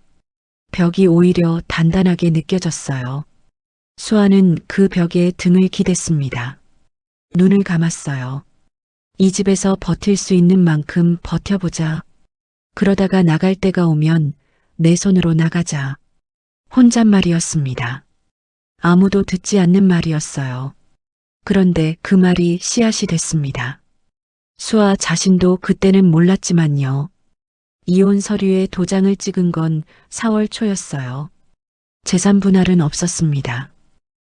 벽이 오히려 단단하게 느껴졌어요. 수아는 그 벽에 등을 기댔습니다. 눈을 감았어요. 이 집에서 버틸 수 있는 만큼 버텨보자. 그러다가 나갈 때가 오면 내 손으로 나가자. 혼잣말이었습니다. 아무도 듣지 않는 말이었어요. 그런데 그 말이 씨앗이 됐습니다. 수아 자신도 그때는 몰랐지만요. 이혼 서류에 도장을 찍은 건 4월 초였어요. 재산 분할은 없었습니다.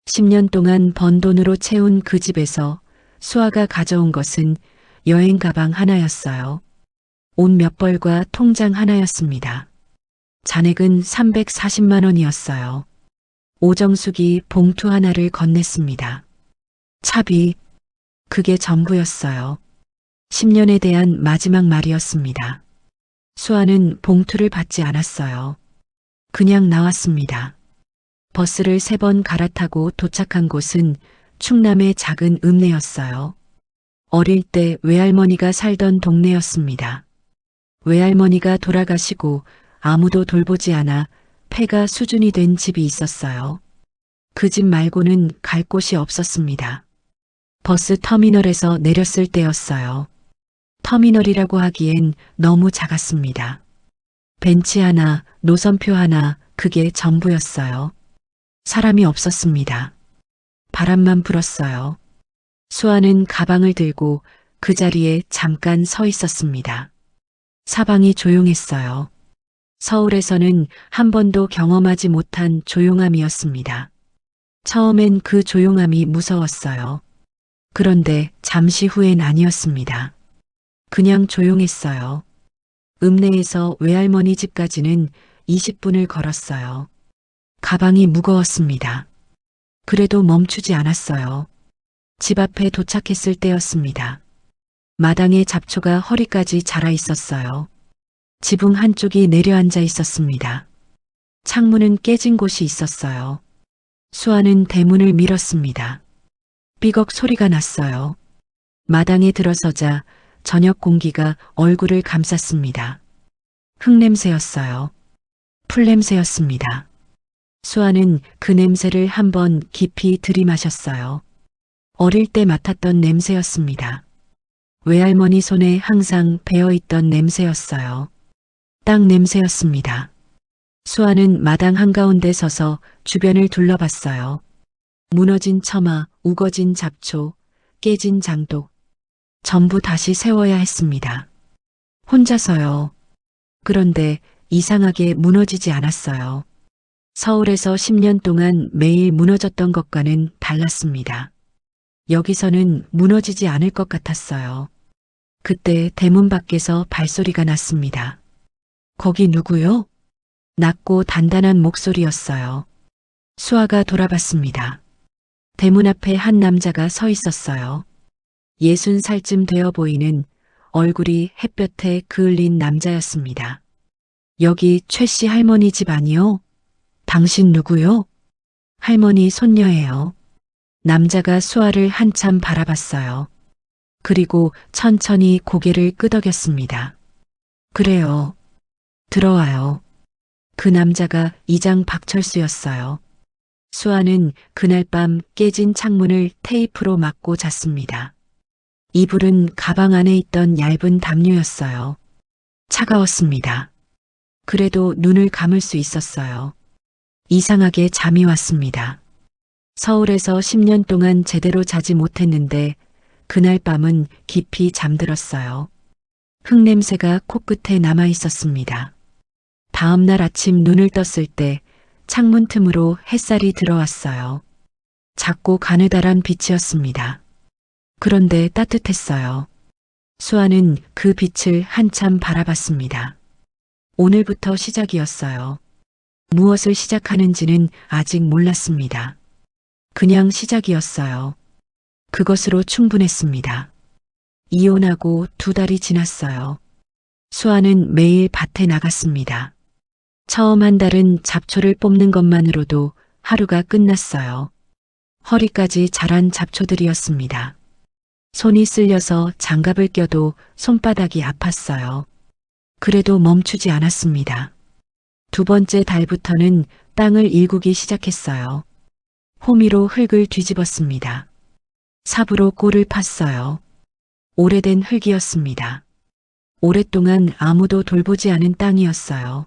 10년 동안 번 돈으로 채운 그 집에서 수아가 가져온 것은 여행 가방 하나였어요. 옷 몇 벌과 통장 하나였습니다. 잔액은 340만 원이었어요. 오정숙이 봉투 하나를 건넸습니다. 차비, 그게 전부였어요. 10년에 대한 마지막 말이었습니다. 수아는 봉투를 받지 않았어요. 그냥 나왔습니다. 버스를 3번 갈아타고 도착한 곳은 충남의 작은 읍내였어요. 어릴 때 외할머니가 살던 동네였습니다. 외할머니가 돌아가시고 아무도 돌보지 않아 폐가 수준이 된 집이 있었어요. 그 집 말고는 갈 곳이 없었습니다. 버스 터미널에서 내렸을 때였어요. 터미널이라고 하기엔 너무 작았습니다. 벤치 하나, 노선표 하나, 그게 전부였어요. 사람이 없었습니다. 바람만 불었어요. 수아는 가방을 들고 그 자리에 잠깐 서 있었습니다. 사방이 조용했어요. 서울에서는 한 번도 경험하지 못한 조용함이었습니다. 처음엔 그 조용함이 무서웠어요. 그런데 잠시 후엔 아니었습니다. 그냥 조용했어요. 읍내에서 외할머니 집까지는 20분을 걸었어요. 가방이 무거웠습니다. 그래도 멈추지 않았어요. 집 앞에 도착했을 때였습니다. 마당에 잡초가 허리까지 자라 있었어요. 지붕 한쪽이 내려앉아 있었습니다. 창문은 깨진 곳이 있었어요. 수아는 대문을 밀었습니다. 삐걱 소리가 났어요. 마당에 들어서자 저녁 공기가 얼굴을 감쌌습니다. 흙냄새였어요. 풀냄새였습니다. 수아는 그 냄새를 한번 깊이 들이마셨어요. 어릴 때 맡았던 냄새였습니다. 외할머니 손에 항상 배어있던 냄새였어요. 땅 냄새였습니다. 수아는 마당 한가운데 서서 주변을 둘러봤어요. 무너진 처마, 우거진 잡초, 깨진 장독. 전부 다시 세워야 했습니다. 혼자서요. 그런데 이상하게 무너지지 않았어요. 서울에서 10년 동안 매일 무너졌던 것과는 달랐습니다. 여기서는 무너지지 않을 것 같았어요. 그때 대문 밖에서 발소리가 났습니다. 거기 누구요? 낮고 단단한 목소리였어요. 수아가 돌아봤습니다. 대문 앞에 한 남자가 서 있었어요. 60살쯤 되어 보이는 얼굴이 햇볕에 그을린 남자였습니다. 여기 최 씨 할머니 집 아니요? 당신 누구요? 할머니 손녀예요. 남자가 수아를 한참 바라봤어요. 그리고 천천히 고개를 끄덕였습니다. 그래요. 들어와요. 그 남자가 이장 박철수였어요. 수아는 그날 밤 깨진 창문을 테이프로 막고 잤습니다. 이불은 가방 안에 있던 얇은 담요였어요. 차가웠습니다. 그래도 눈을 감을 수 있었어요. 이상하게 잠이 왔습니다. 서울에서 10년 동안 제대로 자지 못했는데 그날 밤은 깊이 잠들었어요. 흙냄새가 코끝에 남아 있었습니다. 다음 날 아침 눈을 떴을 때 창문 틈으로 햇살이 들어왔어요. 작고 가느다란 빛이었습니다. 그런데 따뜻했어요. 수아는 그 빛을 한참 바라봤습니다. 오늘부터 시작이었어요. 무엇을 시작하는지는 아직 몰랐습니다. 그냥 시작이었어요. 그것으로 충분했습니다. 이혼하고 2달이 지났어요. 수아는 매일 밭에 나갔습니다. 처음 한 달은 잡초를 뽑는 것만으로도 하루가 끝났어요. 허리까지 자란 잡초들이었습니다. 손이 쓸려서 장갑을 껴도 손바닥이 아팠어요. 그래도 멈추지 않았습니다. 두 번째 달부터는 땅을 일구기 시작했어요. 호미로 흙을 뒤집었습니다. 삽으로 꼴을 팠어요. 오래된 흙이었습니다. 오랫동안 아무도 돌보지 않은 땅이었어요.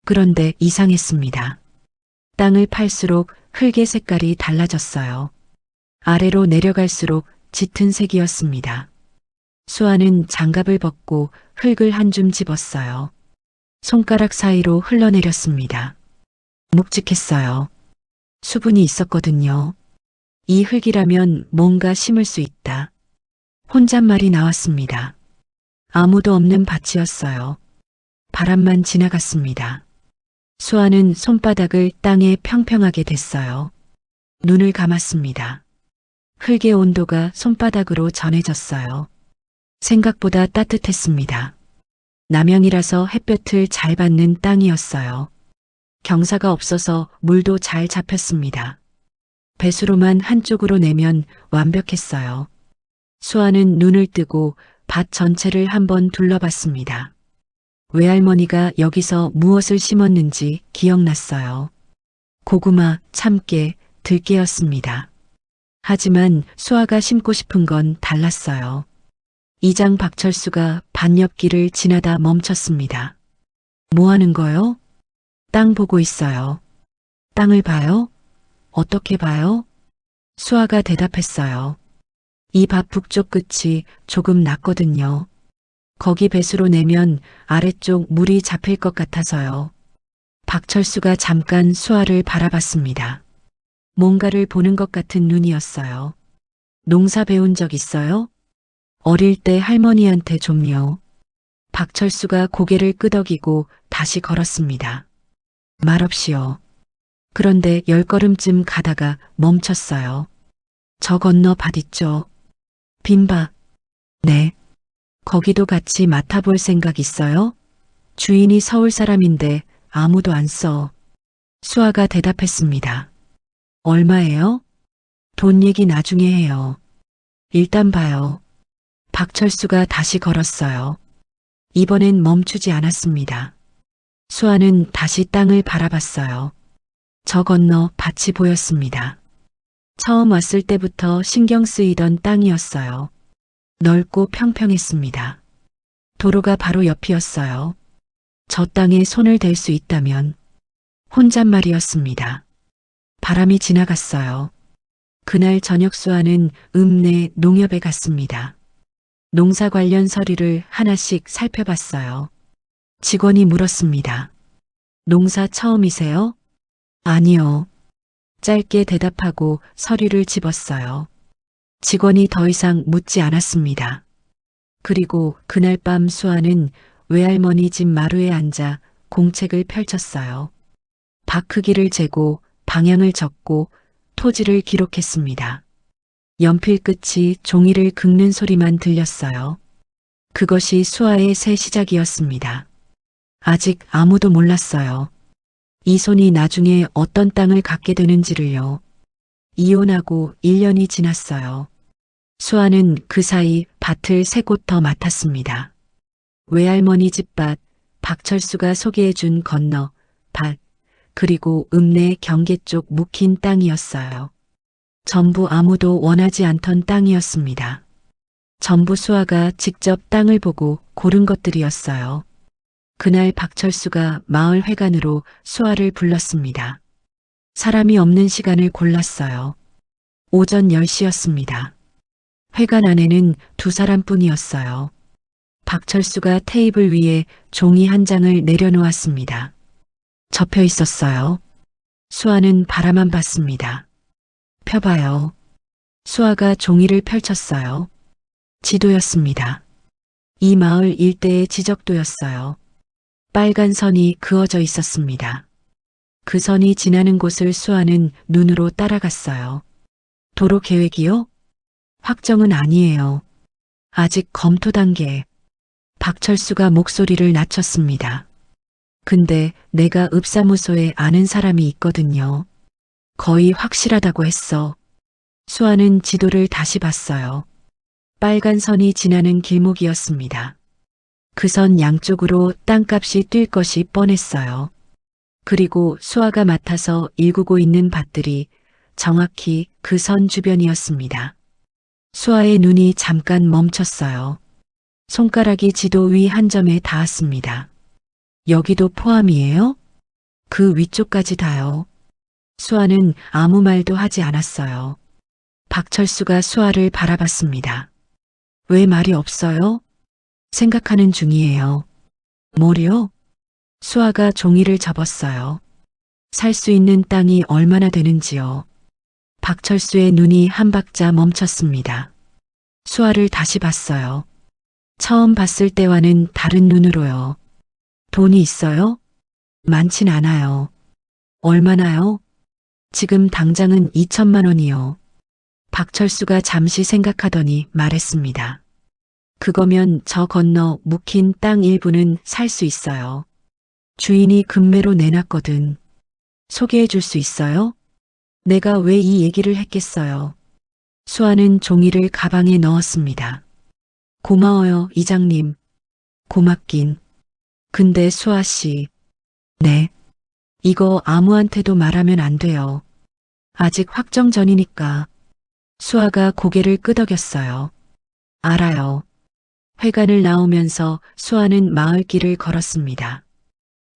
그런데 이상했습니다. 땅을 팔수록 흙의 색깔이 달라졌어요. 아래로 내려갈수록 짙은 색이었습니다. 수아는 장갑을 벗고 흙을 한 줌 집었어요. 손가락 사이로 흘러내렸습니다. 묵직했어요. 수분이 있었거든요. 이 흙이라면 뭔가 심을 수 있다. 혼잣말이 나왔습니다. 아무도 없는 밭이었어요. 바람만 지나갔습니다. 수아는 손바닥을 땅에 평평하게 댔어요. 눈을 감았습니다. 흙의 온도가 손바닥으로 전해졌어요. 생각보다 따뜻했습니다. 남양이라서 햇볕을 잘 받는 땅이었어요. 경사가 없어서 물도 잘 잡혔습니다. 배수로만 한쪽으로 내면 완벽했어요. 수아는 눈을 뜨고 밭 전체를 한번 둘러봤습니다. 외할머니가 여기서 무엇을 심었는지 기억났어요. 고구마, 참깨, 들깨였습니다. 하지만 수아가 심고 싶은 건 달랐어요. 이장 박철수가 밭 옆길을 지나다 멈췄습니다. 뭐 하는 거요? 땅 보고 있어요. 땅을 봐요? 어떻게 봐요? 수아가 대답했어요. 이 밭 북쪽 끝이 조금 낮거든요. 거기 배수로 내면 아래쪽 물이 잡힐 것 같아서요. 박철수가 잠깐 수아를 바라봤습니다. 뭔가를 보는 것 같은 눈이었어요. 농사 배운 적 있어요? 어릴 때 할머니한테 좀요. 박철수가 고개를 끄덕이고 다시 걸었습니다. 말없이요. 그런데 10걸음쯤 가다가 멈췄어요. 저 건너 밭 있죠? 빈 밭. 네. 거기도 같이 맡아볼 생각 있어요? 주인이 서울 사람인데 아무도 안 써. 수아가 대답했습니다. 얼마예요? 돈 얘기 나중에 해요. 일단 봐요. 박철수가 다시 걸었어요. 이번엔 멈추지 않았습니다. 수아는 다시 땅을 바라봤어요. 저 건너 밭이 보였습니다. 처음 왔을 때부터 신경 쓰이던 땅이었어요. 넓고 평평했습니다. 도로가 바로 옆이었어요. 저 땅에 손을 댈 수 있다면 혼잣말이었습니다. 바람이 지나갔어요. 그날 저녁 수아는 읍내 농협에 갔습니다. 농사 관련 서류를 하나씩 살펴봤어요. 직원이 물었습니다. 농사 처음이세요? 아니요. 짧게 대답하고 서류를 집었어요. 직원이 더 이상 묻지 않았습니다. 그리고 그날 밤 수아는 외할머니 집 마루에 앉아 공책을 펼쳤어요. 밭 크기를 재고 방향을 적고 토지를 기록했습니다. 연필 끝이 종이를 긁는 소리만 들렸어요. 그것이 수아의 새 시작이었습니다. 아직 아무도 몰랐어요. 이 손이 나중에 어떤 땅을 갖게 되는지를요. 이혼하고 1년이 지났어요. 수아는 그 사이 밭을 3곳 더 맡았습니다. 외할머니 집밭, 박철수가 소개해준 건너 밭, 그리고 읍내 경계 쪽 묵힌 땅이었어요. 전부 아무도 원하지 않던 땅이었습니다. 전부 수아가 직접 땅을 보고 고른 것들이었어요. 그날 박철수가 마을 회관으로 수아를 불렀습니다. 사람이 없는 시간을 골랐어요. 오전 10시였습니다. 회관 안에는 2사람뿐이었어요. 박철수가 테이블 위에 종이 한 장을 내려놓았습니다. 접혀 있었어요. 수아는 바라만 봤습니다. 펴봐요. 수아가 종이를 펼쳤어요. 지도였습니다. 이 마을 일대의 지적도였어요. 빨간 선이 그어져 있었습니다. 그 선이 지나는 곳을 수아는 눈으로 따라갔어요. 도로 계획이요? 확정은 아니에요. 아직 검토 단계. 박철수가 목소리를 낮췄습니다. 근데 내가 읍사무소에 아는 사람이 있거든요. 거의 확실하다고 했어. 수아는 지도를 다시 봤어요. 빨간 선이 지나는 길목이었습니다. 그 선 양쪽으로 땅값이 뛸 것이 뻔했어요. 그리고 수아가 맡아서 일구고 있는 밭들이 정확히 그 선 주변이었습니다. 수아의 눈이 잠깐 멈췄어요. 손가락이 지도 위 한 점에 닿았습니다. 여기도 포함이에요? 그 위쪽까지 다요. 수아는 아무 말도 하지 않았어요. 박철수가 수아를 바라봤습니다. 왜 말이 없어요? 생각하는 중이에요. 뭐요? 수아가 종이를 접었어요. 살 수 있는 땅이 얼마나 되는지요. 박철수의 눈이 한 박자 멈췄습니다. 수아를 다시 봤어요. 처음 봤을 때와는 다른 눈으로요. 돈이 있어요? 많진 않아요. 얼마나요? 지금 당장은 2천만 원이요. 박철수가 잠시 생각하더니 말했습니다. 그거면 저 건너 묵힌 땅 일부는 살 수 있어요. 주인이 금매로 내놨거든. 소개해 줄 수 있어요? 내가 왜 이 얘기를 했겠어요. 수아는 종이를 가방에 넣었습니다. 고마워요, 이장님. 고맙긴. 근데 수아 씨. 네. 이거 아무한테도 말하면 안 돼요. 아직 확정 전이니까. 수아가 고개를 끄덕였어요. 알아요. 회관을 나오면서 수아는 마을길을 걸었습니다.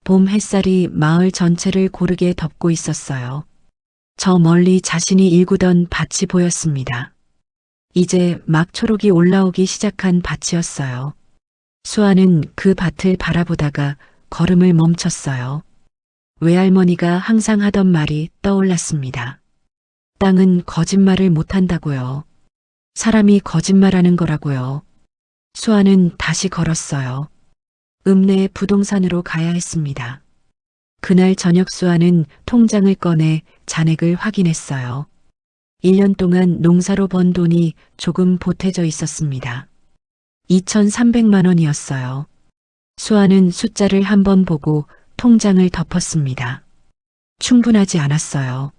봄 햇살이 마을 전체를 고르게 덮고 있었어요. 저 멀리 자신이 일구던 밭이 보였습니다. 이제 막 초록이 올라오기 시작한 밭이었어요. 수아는 그 밭을 바라보다가 걸음을 멈췄어요. 외할머니가 항상 하던 말이 떠올랐습니다. 땅은 거짓말을 못한다고요. 사람이 거짓말하는 거라고요. 수아는 다시 걸었어요. 읍내 부동산으로 가야 했습니다. 그날 저녁 수아는 통장을 꺼내 잔액을 확인했어요. 1년 동안 농사로 번 돈이 조금 보태져 있었습니다. 2,300만 원이었어요. 수아는 숫자를 한번 보고 통장을 덮었습니다. 충분하지 않았어요.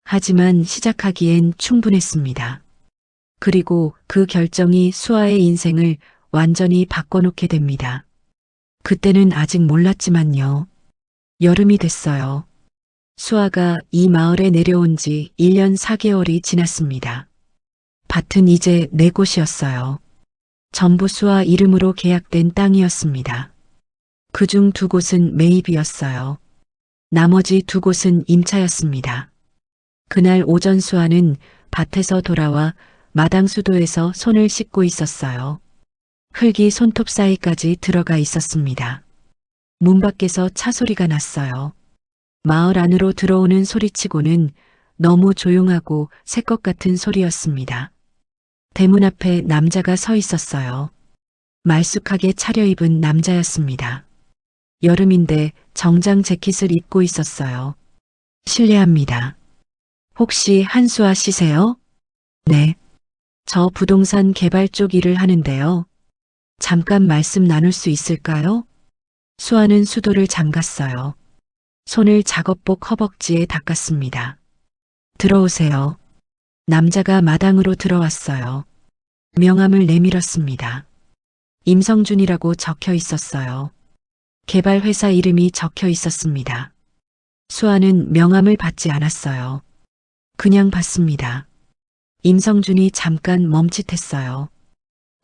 하지만 시작하기엔 충분했습니다. 그리고 그 결정이 수아의 인생을 완전히 바꿔놓게 됩니다. 그때는 아직 몰랐지만요. 여름이 됐어요. 수아가 이 마을에 내려온 지 1년 4개월이 지났습니다. 밭은 이제 네 곳이었어요. 전부 수아 이름으로 계약된 땅이었습니다. 그중 2곳은 매입이었어요. 나머지 2곳은 임차였습니다. 그날 오전 수아는 밭에서 돌아와 마당 수도에서 손을 씻고 있었어요. 흙이 손톱 사이까지 들어가 있었습니다. 문 밖에서 차 소리가 났어요. 마을 안으로 들어오는 소리치고는 너무 조용하고 새 것 같은 소리였습니다. 대문 앞에 남자가 서 있었어요. 말쑥하게 차려입은 남자였습니다. 여름인데 정장 재킷을 입고 있었어요. 실례합니다. 혹시 한수아 씨세요? 네. 저 부동산 개발 쪽 일을 하는데요. 잠깐 말씀 나눌 수 있을까요? 수아는 수도를 잠갔어요. 손을 작업복 허벅지에 닦았습니다. 들어오세요. 남자가 마당으로 들어왔어요. 명함을 내밀었습니다. 임성준이라고 적혀 있었어요. 개발 회사 이름이 적혀 있었습니다. 수아는 명함을 받지 않았어요. 그냥 봤습니다. 임성준이 잠깐 멈칫했어요.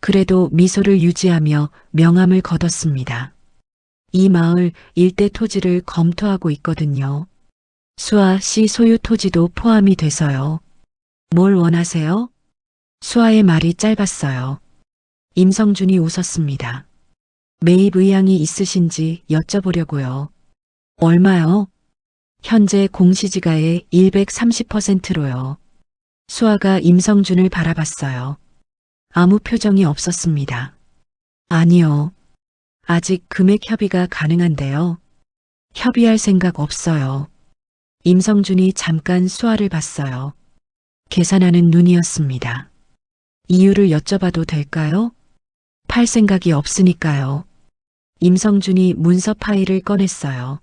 그래도 미소를 유지하며 명함을 걷었습니다. 이 마을 일대 토지를 검토하고 있거든요. 수아 씨 소유 토지도 포함이 돼서요. 뭘 원하세요? 수아의 말이 짧았어요. 임성준이 웃었습니다. 매입 의향이 있으신지 여쭤보려고요. 얼마요? 현재 공시지가의 130%로요. 수아가 임성준을 바라봤어요. 아무 표정이 없었습니다. 아니요. 아직 금액 협의가 가능한데요. 협의할 생각 없어요. 임성준이 잠깐 수아를 봤어요. 계산하는 눈이었습니다. 이유를 여쭤봐도 될까요? 팔 생각이 없으니까요. 임성준이 문서 파일을 꺼냈어요.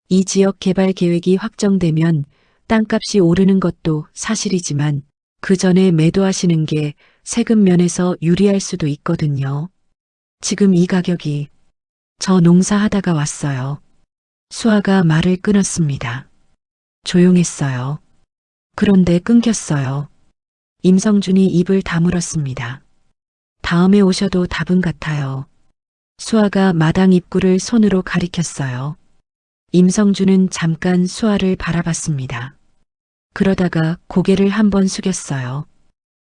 이 지역 개발 계획이 확정되면 땅값이 오르는 것도 사실이지만 그 전에 매도하시는 게 세금 면에서 유리할 수도 있거든요. 지금 이 가격이 저 농사하다가 왔어요. 수아가 말을 끊었습니다. 조용했어요. 그런데 끊겼어요. 임성준이 입을 다물었습니다. 다음에 오셔도 답은 같아요. 수아가 마당 입구를 손으로 가리켰어요. 임성준은 잠깐 수아를 바라봤습니다. 그러다가 고개를 한번 숙였어요.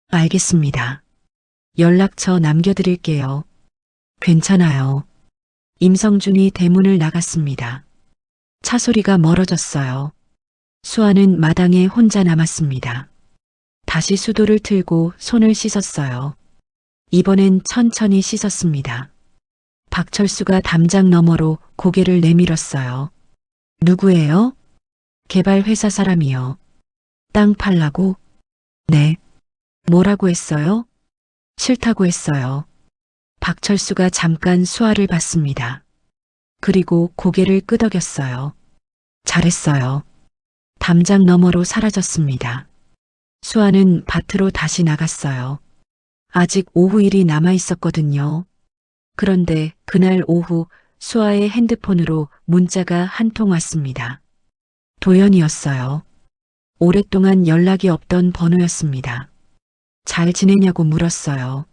알겠습니다. 연락처 남겨드릴게요. 괜찮아요. 임성준이 대문을 나갔습니다. 차 소리가 멀어졌어요. 수아는 마당에 혼자 남았습니다. 다시 수도를 틀고 손을 씻었어요. 이번엔 천천히 씻었습니다. 박철수가 담장 너머로 고개를 내밀었어요. 누구예요? 개발회사 사람이요. 땅 팔라고? 네. 뭐라고 했어요? 싫다고 했어요. 박철수가 잠깐 수아를 봤습니다. 그리고 고개를 끄덕였어요. 잘했어요. 담장 너머로 사라졌습니다. 수아는 밭으로 다시 나갔어요. 아직 오후 일이 남아 있었거든요. 그런데 그날 오후 수아의 핸드폰으로 문자가 한 통 왔습니다. 도연이었어요. 오랫동안 연락이 없던 번호였습니다. 잘 지내냐고 물었어요.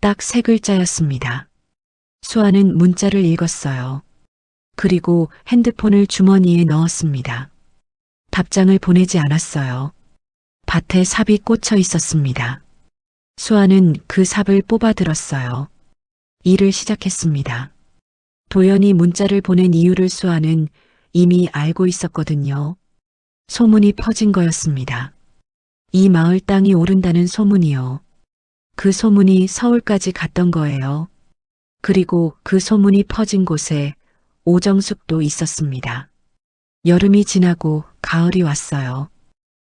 딱 3글자였습니다. 수아는 문자를 읽었어요. 그리고 핸드폰을 주머니에 넣었습니다. 답장을 보내지 않았어요. 밭에 삽이 꽂혀 있었습니다. 수아는 그 삽을 뽑아 들었어요. 일을 시작했습니다. 도연이 문자를 보낸 이유를 수아는 이미 알고 있었거든요. 소문이 퍼진 거였습니다. 이 마을 땅이 오른다는 소문이요. 그 소문이 서울까지 갔던 거예요. 그리고 그 소문이 퍼진 곳에 오정숙도 있었습니다. 여름이 지나고 가을이 왔어요.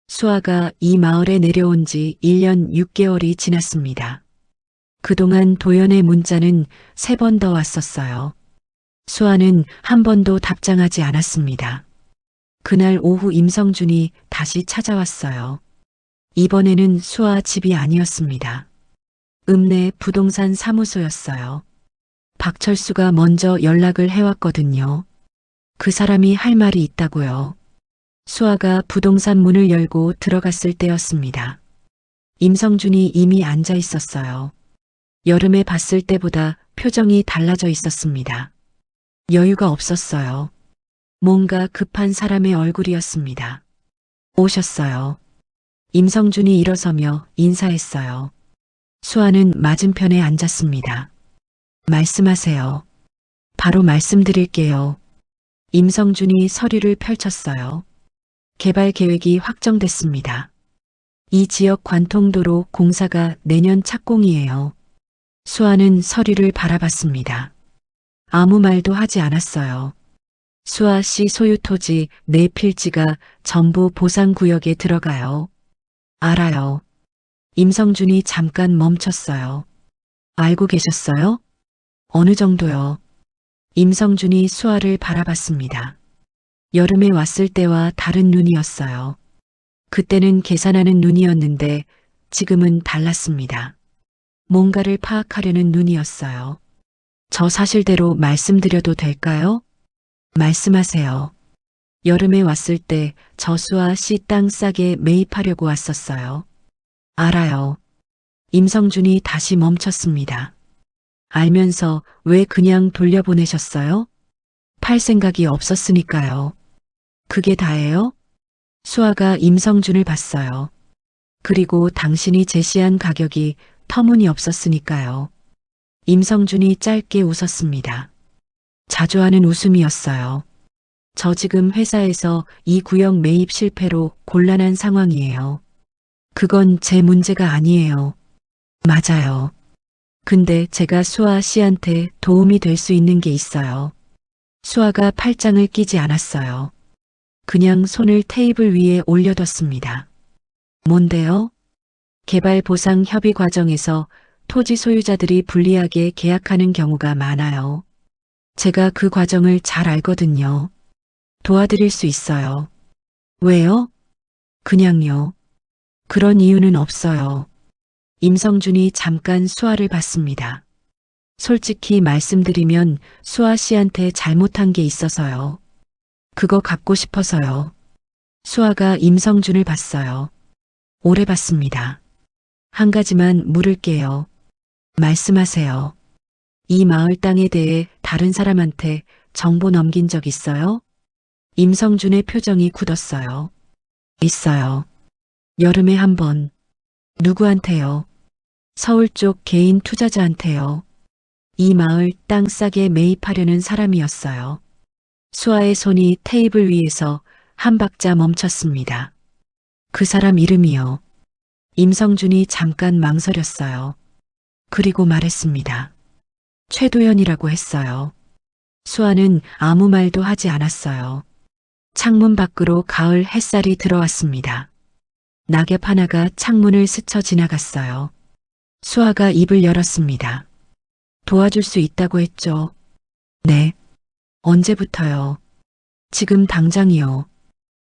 수아가 이 마을에 내려온 지 1년 6개월이 지났습니다. 그동안 도연의 문자는 3번 더 왔었어요. 수아는 한 번도 답장하지 않았습니다. 그날 오후 임성준이 다시 찾아왔어요. 이번에는 수아 집이 아니었습니다. 읍내 부동산 사무소였어요. 박철수가 먼저 연락을 해왔거든요. 그 사람이 할 말이 있다고요. 수아가 부동산 문을 열고 들어갔을 때였습니다. 임성준이 이미 앉아 있었어요. 여름에 봤을 때보다 표정이 달라져 있었습니다. 여유가 없었어요. 뭔가 급한 사람의 얼굴이었습니다. 오셨어요. 임성준이 일어서며 인사했어요. 수아는 맞은편에 앉았습니다. 말씀하세요. 바로 말씀드릴게요. 임성준이 서류를 펼쳤어요. 개발 계획이 확정됐습니다. 이 지역 관통도로 공사가 내년 착공이에요. 수아는 서류를 바라봤습니다. 아무 말도 하지 않았어요. 수아 씨 소유 토지 4필지가 전부 보상구역에 들어가요. 알아요. 임성준이 잠깐 멈췄어요. 알고 계셨어요? 어느 정도요? 임성준이 수아를 바라봤습니다. 여름에 왔을 때와 다른 눈이었어요. 그때는 계산하는 눈이었는데 지금은 달랐습니다. 뭔가를 파악하려는 눈이었어요. 저 사실대로 말씀드려도 될까요? 말씀하세요. 여름에 왔을 때 저수아 씨 땅 싸게 매입하려고 왔었어요. 알아요. 임성준이 다시 멈췄습니다. 알면서 왜 그냥 돌려보내셨어요? 팔 생각이 없었으니까요. 그게 다예요? 수아가 임성준을 봤어요. 그리고 당신이 제시한 가격이 터무니없었으니까요. 임성준이 짧게 웃었습니다. 자주 하는 웃음이었어요. 저 지금 회사에서 이 구역 매입 실패로 곤란한 상황이에요. 그건 제 문제가 아니에요. 맞아요. 근데 제가 수아 씨한테 도움이 될 수 있는 게 있어요. 수아가 팔짱을 끼지 않았어요. 그냥 손을 테이블 위에 올려뒀습니다. 뭔데요? 개발 보상 협의 과정에서 토지 소유자들이 불리하게 계약하는 경우가 많아요. 제가 그 과정을 잘 알거든요. 도와드릴 수 있어요. 왜요? 그냥요. 그런 이유는 없어요. 임성준이 잠깐 수아를 봤습니다. 솔직히 말씀드리면 수아 씨한테 잘못한 게 있어서요. 그거 갚고 싶어서요. 수아가 임성준을 봤어요. 오래 봤습니다. 한 가지만 물을게요. 말씀하세요. 이 마을 땅에 대해 다른 사람한테 정보 넘긴 적 있어요? 임성준의 표정이 굳었어요. 있어요. 여름에 한 번. 누구한테요? 서울 쪽 개인 투자자한테요. 이 마을 땅 싸게 매입하려는 사람이었어요. 수아의 손이 테이블 위에서 한 박자 멈췄습니다. 그 사람 이름이요. 임성준이 잠깐 망설였어요. 그리고 말했습니다. 최도연이라고 했어요. 수아는 아무 말도 하지 않았어요. 창문 밖으로 가을 햇살이 들어왔습니다. 낙엽 하나가 창문을 스쳐 지나갔어요. 수아가 입을 열었습니다. 도와줄 수 있다고 했죠. 네. 언제부터요? 지금 당장이요.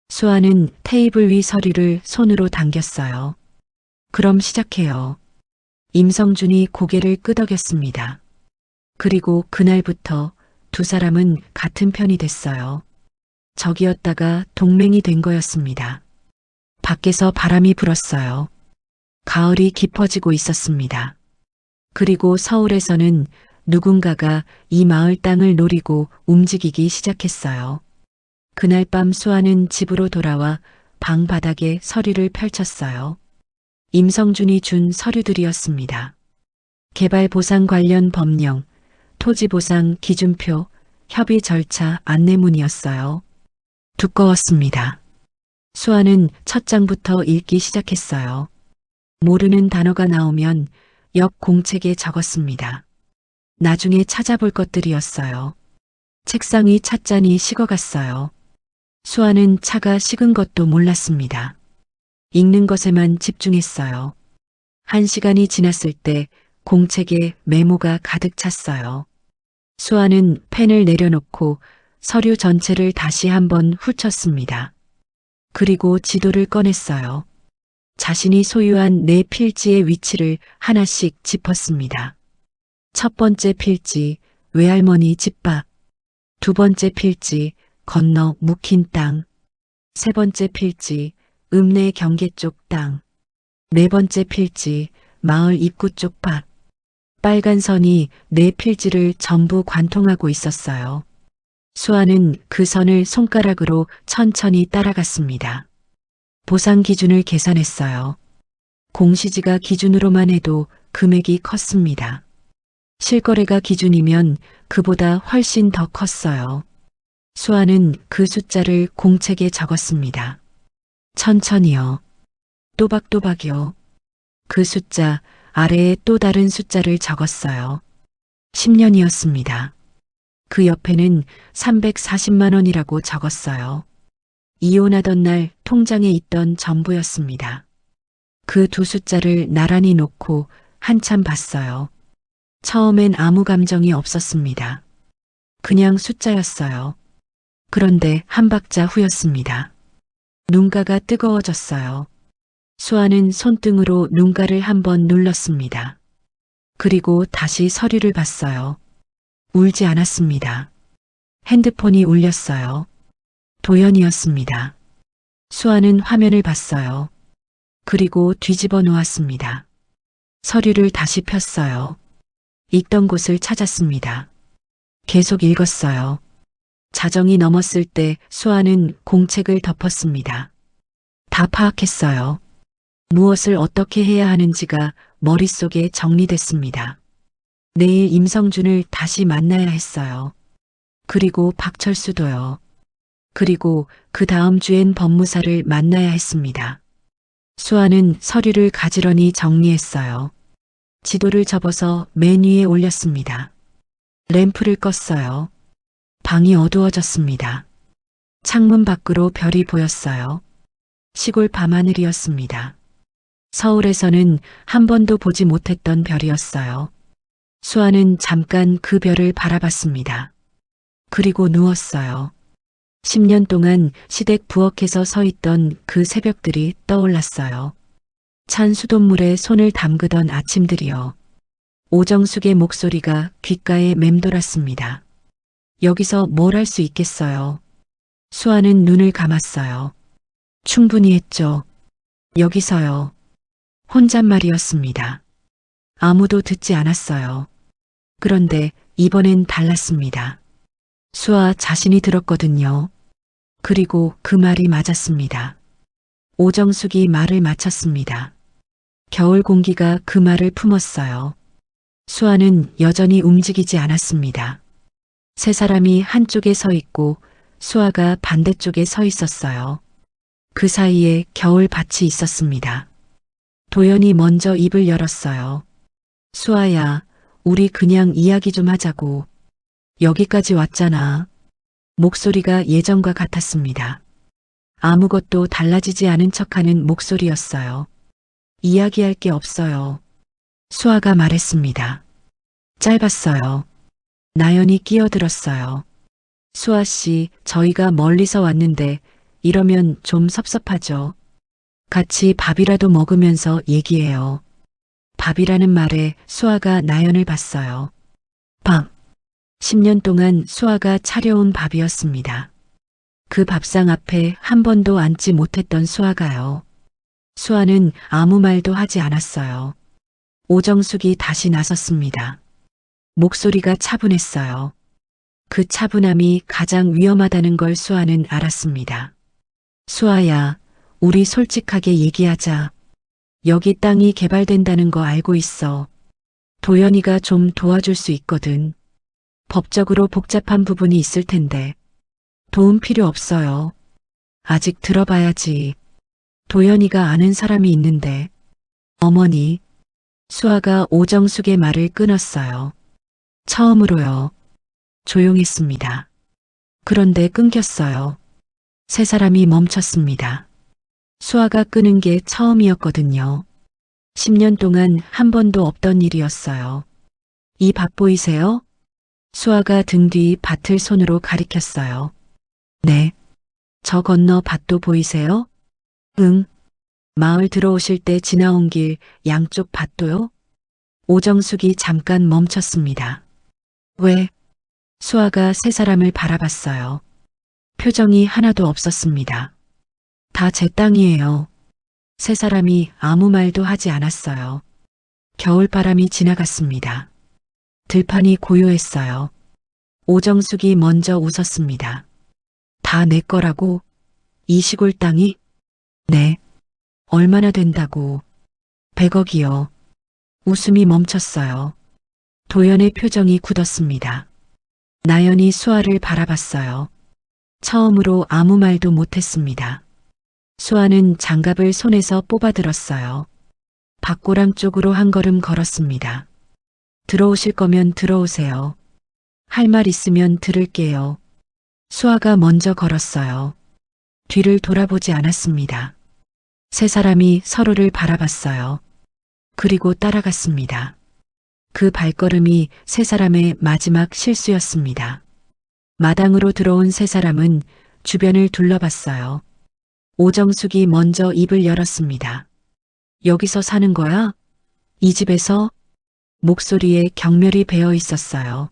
수아는 테이블 위 서류를 손으로 당겼어요. 그럼 시작해요. 임성준이 고개를 끄덕였습니다. 그리고 그날부터 두 사람은 같은 편이 됐어요. 적이었다가 동맹이 된 거였습니다. 밖에서 바람이 불었어요. 가을이 깊어지고 있었습니다. 그리고 서울에서는 누군가가 이 마을 땅을 노리고 움직이기 시작했어요. 그날 밤 수아는 집으로 돌아와 방 바닥에 서류를 펼쳤어요. 임성준이 준 서류들이었습니다. 개발 보상 관련 법령, 토지 보상 기준표, 협의 절차 안내문이었어요. 두꺼웠습니다. 수아는 첫 장부터 읽기 시작했어요. 모르는 단어가 나오면 옆 공책에 적었습니다. 나중에 찾아볼 것들이었어요. 책상이 찻잔이 식어갔어요. 수아는 차가 식은 것도 몰랐습니다. 읽는 것에만 집중했어요. 1시간이 지났을 때 공책에 메모가 가득 찼어요. 수아는 펜을 내려놓고 서류 전체를 다시 한번 훑었습니다. 그리고 지도를 꺼냈어요. 자신이 소유한 네 필지의 위치를 하나씩 짚었습니다. 첫 번째 필지, 외할머니 집 밖. 두 번째 필지, 건너 묵힌 땅. 세 번째 필지, 읍내 경계 쪽 땅. 네 번째 필지, 마을 입구 쪽 밭. 빨간 선이 네 필지를 전부 관통하고 있었어요. 수아는 그 선을 손가락으로 천천히 따라갔습니다. 보상 기준을 계산했어요. 공시지가 기준으로만 해도 금액이 컸습니다. 실거래가 기준이면 그보다 훨씬 더 컸어요. 수아는 그 숫자를 공책에 적었습니다. 천천히요. 또박또박이요. 그 숫자 아래에 또 다른 숫자를 적었어요. 10년이었습니다. 그 옆에는 340만 원이라고 적었어요. 이혼하던 날 통장에 있던 전부였습니다. 그 두 숫자를 나란히 놓고 한참 봤어요. 처음엔 아무 감정이 없었습니다. 그냥 숫자였어요. 그런데 한 박자 후였습니다. 눈가가 뜨거워졌어요. 수아는 손등으로 눈가를 한번 눌렀습니다. 그리고 다시 서류를 봤어요. 울지 않았습니다. 핸드폰이 울렸어요. 도연이었습니다. 수아는 화면을 봤어요. 그리고 뒤집어 놓았습니다. 서류를 다시 폈어요. 읽던 곳을 찾았습니다. 계속 읽었어요. 자정이 넘었을 때 수아는 공책을 덮었습니다. 다 파악했어요. 무엇을 어떻게 해야 하는지가 머릿속에 정리됐습니다. 내일 임성준을 다시 만나야 했어요. 그리고 박철수도요. 그리고 그 다음 주엔 법무사를 만나야 했습니다. 수아는 서류를 가지런히 정리했어요. 지도를 접어서 맨 위에 올렸습니다. 램프를 껐어요. 방이 어두워졌습니다. 창문 밖으로 별이 보였어요. 시골 밤하늘이었습니다. 서울에서는 한 번도 보지 못했던 별이었어요. 수아는 잠깐 그 별을 바라봤습니다. 그리고 누웠어요. 10년 동안 시댁 부엌에서 서 있던 그 새벽들이 떠올랐어요. 찬 수돗물에 손을 담그던 아침들이요. 오정숙의 목소리가 귓가에 맴돌았습니다. 여기서 뭘 할 수 있겠어요? 수아는 눈을 감았어요. 충분히 했죠. 여기서요. 혼잣말이었습니다. 아무도 듣지 않았어요. 그런데 이번엔 달랐습니다. 수아 자신이 들었거든요. 그리고 그 말이 맞았습니다. 오정숙이 말을 마쳤습니다. 겨울 공기가 그 말을 품었어요. 수아는 여전히 움직이지 않았습니다. 세 사람이 한쪽에 서 있고 수아가 반대쪽에 서 있었어요. 그 사이에 겨울밭이 있었습니다. 도연이 먼저 입을 열었어요. 수아야, 우리 그냥 이야기 좀 하자고. 여기까지 왔잖아. 목소리가 예전과 같았습니다. 아무것도 달라지지 않은 척하는 목소리였어요. 이야기할 게 없어요. 수아가 말했습니다. 짧았어요. 나연이 끼어들었어요. 수아 씨, 저희가 멀리서 왔는데 이러면 좀 섭섭하죠. 같이 밥이라도 먹으면서 얘기해요. 밥이라는 말에 수아가 나연을 봤어요. 밥. 10년 동안 수아가 차려온 밥이었습니다. 그 밥상 앞에 한 번도 앉지 못했던 수아가요. 수아는 아무 말도 하지 않았어요. 오정숙이 다시 나섰습니다. 목소리가 차분했어요. 그 차분함이 가장 위험하다는 걸 수아는 알았습니다. 수아야, 우리 솔직하게 얘기하자. 여기 땅이 개발된다는 거 알고 있어. 도연이가 좀 도와줄 수 있거든. 법적으로 복잡한 부분이 있을 텐데. 도움 필요 없어요. 아직 들어봐야지. 도연이가 아는 사람이 있는데. 어머니. 수아가 오정숙의 말을 끊었어요. 처음으로요. 조용했습니다. 그런데 끊겼어요. 세 사람이 멈췄습니다. 수아가 끄는 게 처음이었거든요. 10년 동안 한 번도 없던 일이었어요. 이 밭 보이세요? 수아가 등 뒤 밭을 손으로 가리켰어요. 네. 저 건너 밭도 보이세요? 응. 마을 들어오실 때 지나온 길 양쪽 밭도요? 오정숙이 잠깐 멈췄습니다. 왜? 수아가 세 사람을 바라봤어요. 표정이 하나도 없었습니다. 다 제 땅이에요. 세 사람이 아무 말도 하지 않았어요. 겨울바람이 지나갔습니다. 들판이 고요했어요. 오정숙이 먼저 웃었습니다. 다 내 거라고? 이 시골 땅이? 네. 얼마나 된다고? 100억이요. 웃음이 멈췄어요. 도연의 표정이 굳었습니다. 나연이 수아를 바라봤어요. 처음으로 아무 말도 못했습니다. 수아는 장갑을 손에서 뽑아들었어요. 밭고랑 쪽으로 한 걸음 걸었습니다. 들어오실 거면 들어오세요. 할 말 있으면 들을게요. 수아가 먼저 걸었어요. 뒤를 돌아보지 않았습니다. 세 사람이 서로를 바라봤어요. 그리고 따라갔습니다. 그 발걸음이 세 사람의 마지막 실수였습니다. 마당으로 들어온 세 사람은 주변을 둘러봤어요. 오정숙이 먼저 입을 열었습니다. 여기서 사는 거야? 이 집에서? 목소리에 경멸이 배어 있었어요.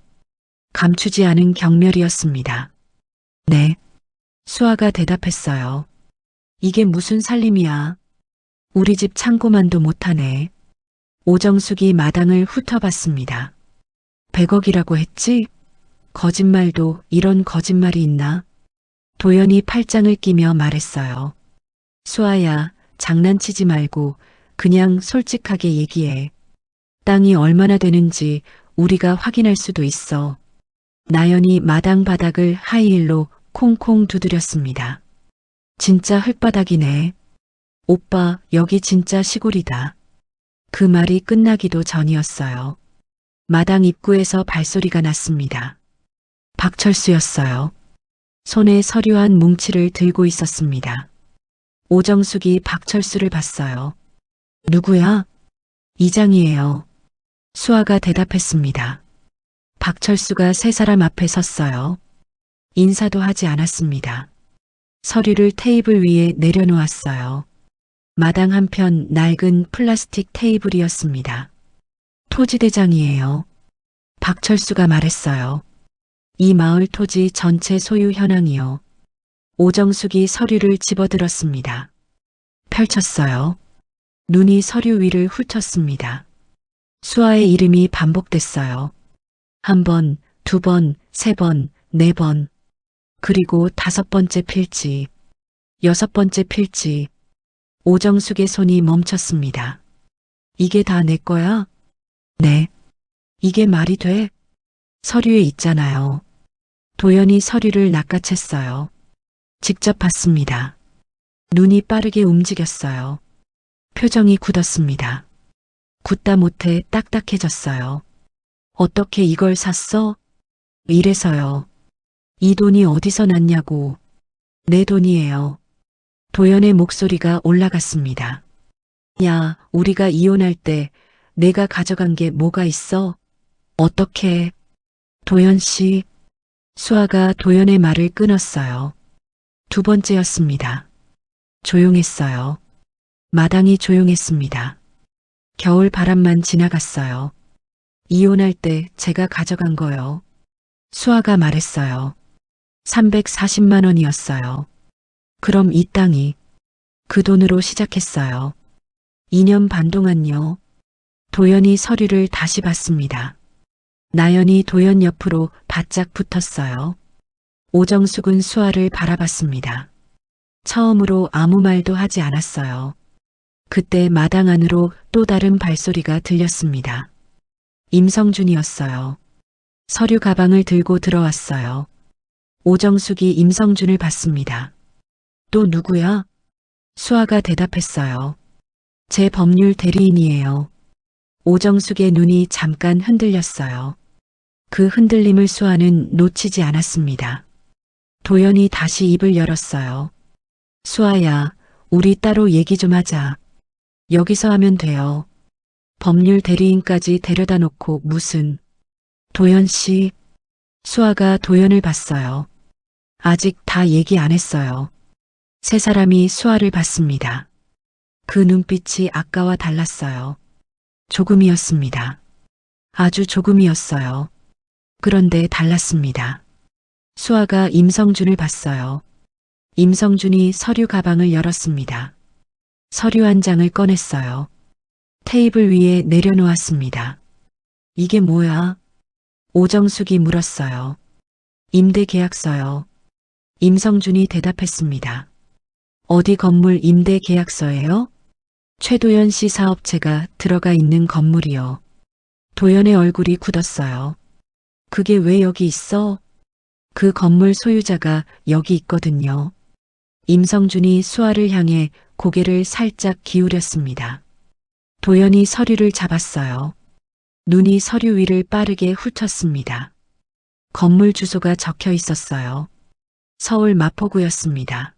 감추지 않은 경멸이었습니다. 네. 수아가 대답했어요. 이게 무슨 살림이야. 우리 집 창고만도 못하네. 오정숙이 마당을 훑어봤습니다. 100억이라고 했지? 거짓말도 이런 거짓말이 있나? 도연이 팔짱을 끼며 말했어요. 수아야, 장난치지 말고 그냥 솔직하게 얘기해. 땅이 얼마나 되는지 우리가 확인할 수도 있어. 나연이 마당 바닥을 하이힐로 콩콩 두드렸습니다. 진짜 흙바닥이네. 오빠, 여기 진짜 시골이다. 그 말이 끝나기도 전이었어요. 마당 입구에서 발소리가 났습니다. 박철수였어요. 손에 서류한 뭉치를 들고 있었습니다. 오정숙이 박철수를 봤어요. 누구야? 이장이에요. 수아가 대답했습니다. 박철수가 세 사람 앞에 섰어요. 인사도 하지 않았습니다. 서류를 테이블 위에 내려놓았어요. 마당 한편 낡은 플라스틱 테이블이었습니다. 토지대장이에요. 박철수가 말했어요. 이 마을 토지 전체 소유 현황이요. 오정숙이 서류를 집어들었습니다. 펼쳤어요. 눈이 서류 위를 훑었습니다. 수아의 이름이 반복됐어요. 한 번, 두 번, 세 번, 네 번. 그리고 다섯 번째 필지, 여섯 번째 필지. 오정숙의 손이 멈췄습니다. 이게 다 내 거야? 네. 이게 말이 돼? 서류에 있잖아요. 도연이 서류를 낚아챘어요. 직접 봤습니다. 눈이 빠르게 움직였어요. 표정이 굳었습니다. 굳다 못해 딱딱해졌어요. 어떻게 이걸 샀어? 이래서요. 이 돈이 어디서 났냐고. 내 돈이에요. 도연의 목소리가 올라갔습니다. 야, 우리가 이혼할 때 내가 가져간 게 뭐가 있어? 어떻게? 도연 씨. 수아가 도연의 말을 끊었어요. 두 번째였습니다. 조용했어요. 마당이 조용했습니다. 겨울 바람만 지나갔어요. 이혼할 때 제가 가져간 거요. 수아가 말했어요. 340만 원이었어요. 그럼 이 땅이 그 돈으로 시작했어요. 2년 반 동안요. 도연이 서류를 다시 봤습니다. 나연이 도연 옆으로 바짝 붙었어요. 오정숙은 수아를 바라봤습니다. 처음으로 아무 말도 하지 않았어요. 그때 마당 안으로 또 다른 발소리가 들렸습니다. 임성준이었어요. 서류 가방을 들고 들어왔어요. 오정숙이 임성준을 봤습니다. 또 누구야? 수아가 대답했어요. 제 법률 대리인이에요. 오정숙의 눈이 잠깐 흔들렸어요. 그 흔들림을 수아는 놓치지 않았습니다. 도연이 다시 입을 열었어요. 수아야, 우리 따로 얘기 좀 하자. 여기서 하면 돼요. 법률 대리인까지 데려다 놓고 무슨. 도연 씨. 수아가 도연을 봤어요. 아직 다 얘기 안 했어요. 세 사람이 수아를 봤습니다. 그 눈빛이 아까와 달랐어요. 조금이었습니다. 아주 조금이었어요. 그런데 달랐습니다. 수아가 임성준을 봤어요. 임성준이 서류 가방을 열었습니다. 서류 한 장을 꺼냈어요. 테이블 위에 내려놓았습니다. 이게 뭐야? 오정숙이 물었어요. 임대 계약서요. 임성준이 대답했습니다. 어디 건물 임대 계약서예요? 최도연 씨 사업체가 들어가 있는 건물이요. 도연의 얼굴이 굳었어요. 그게 왜 여기 있어? 그 건물 소유자가 여기 있거든요. 임성준이 수아를 향해 고개를 살짝 기울였습니다. 도연이 서류를 잡았어요. 눈이 서류 위를 빠르게 훑었습니다. 건물 주소가 적혀 있었어요. 서울 마포구였습니다.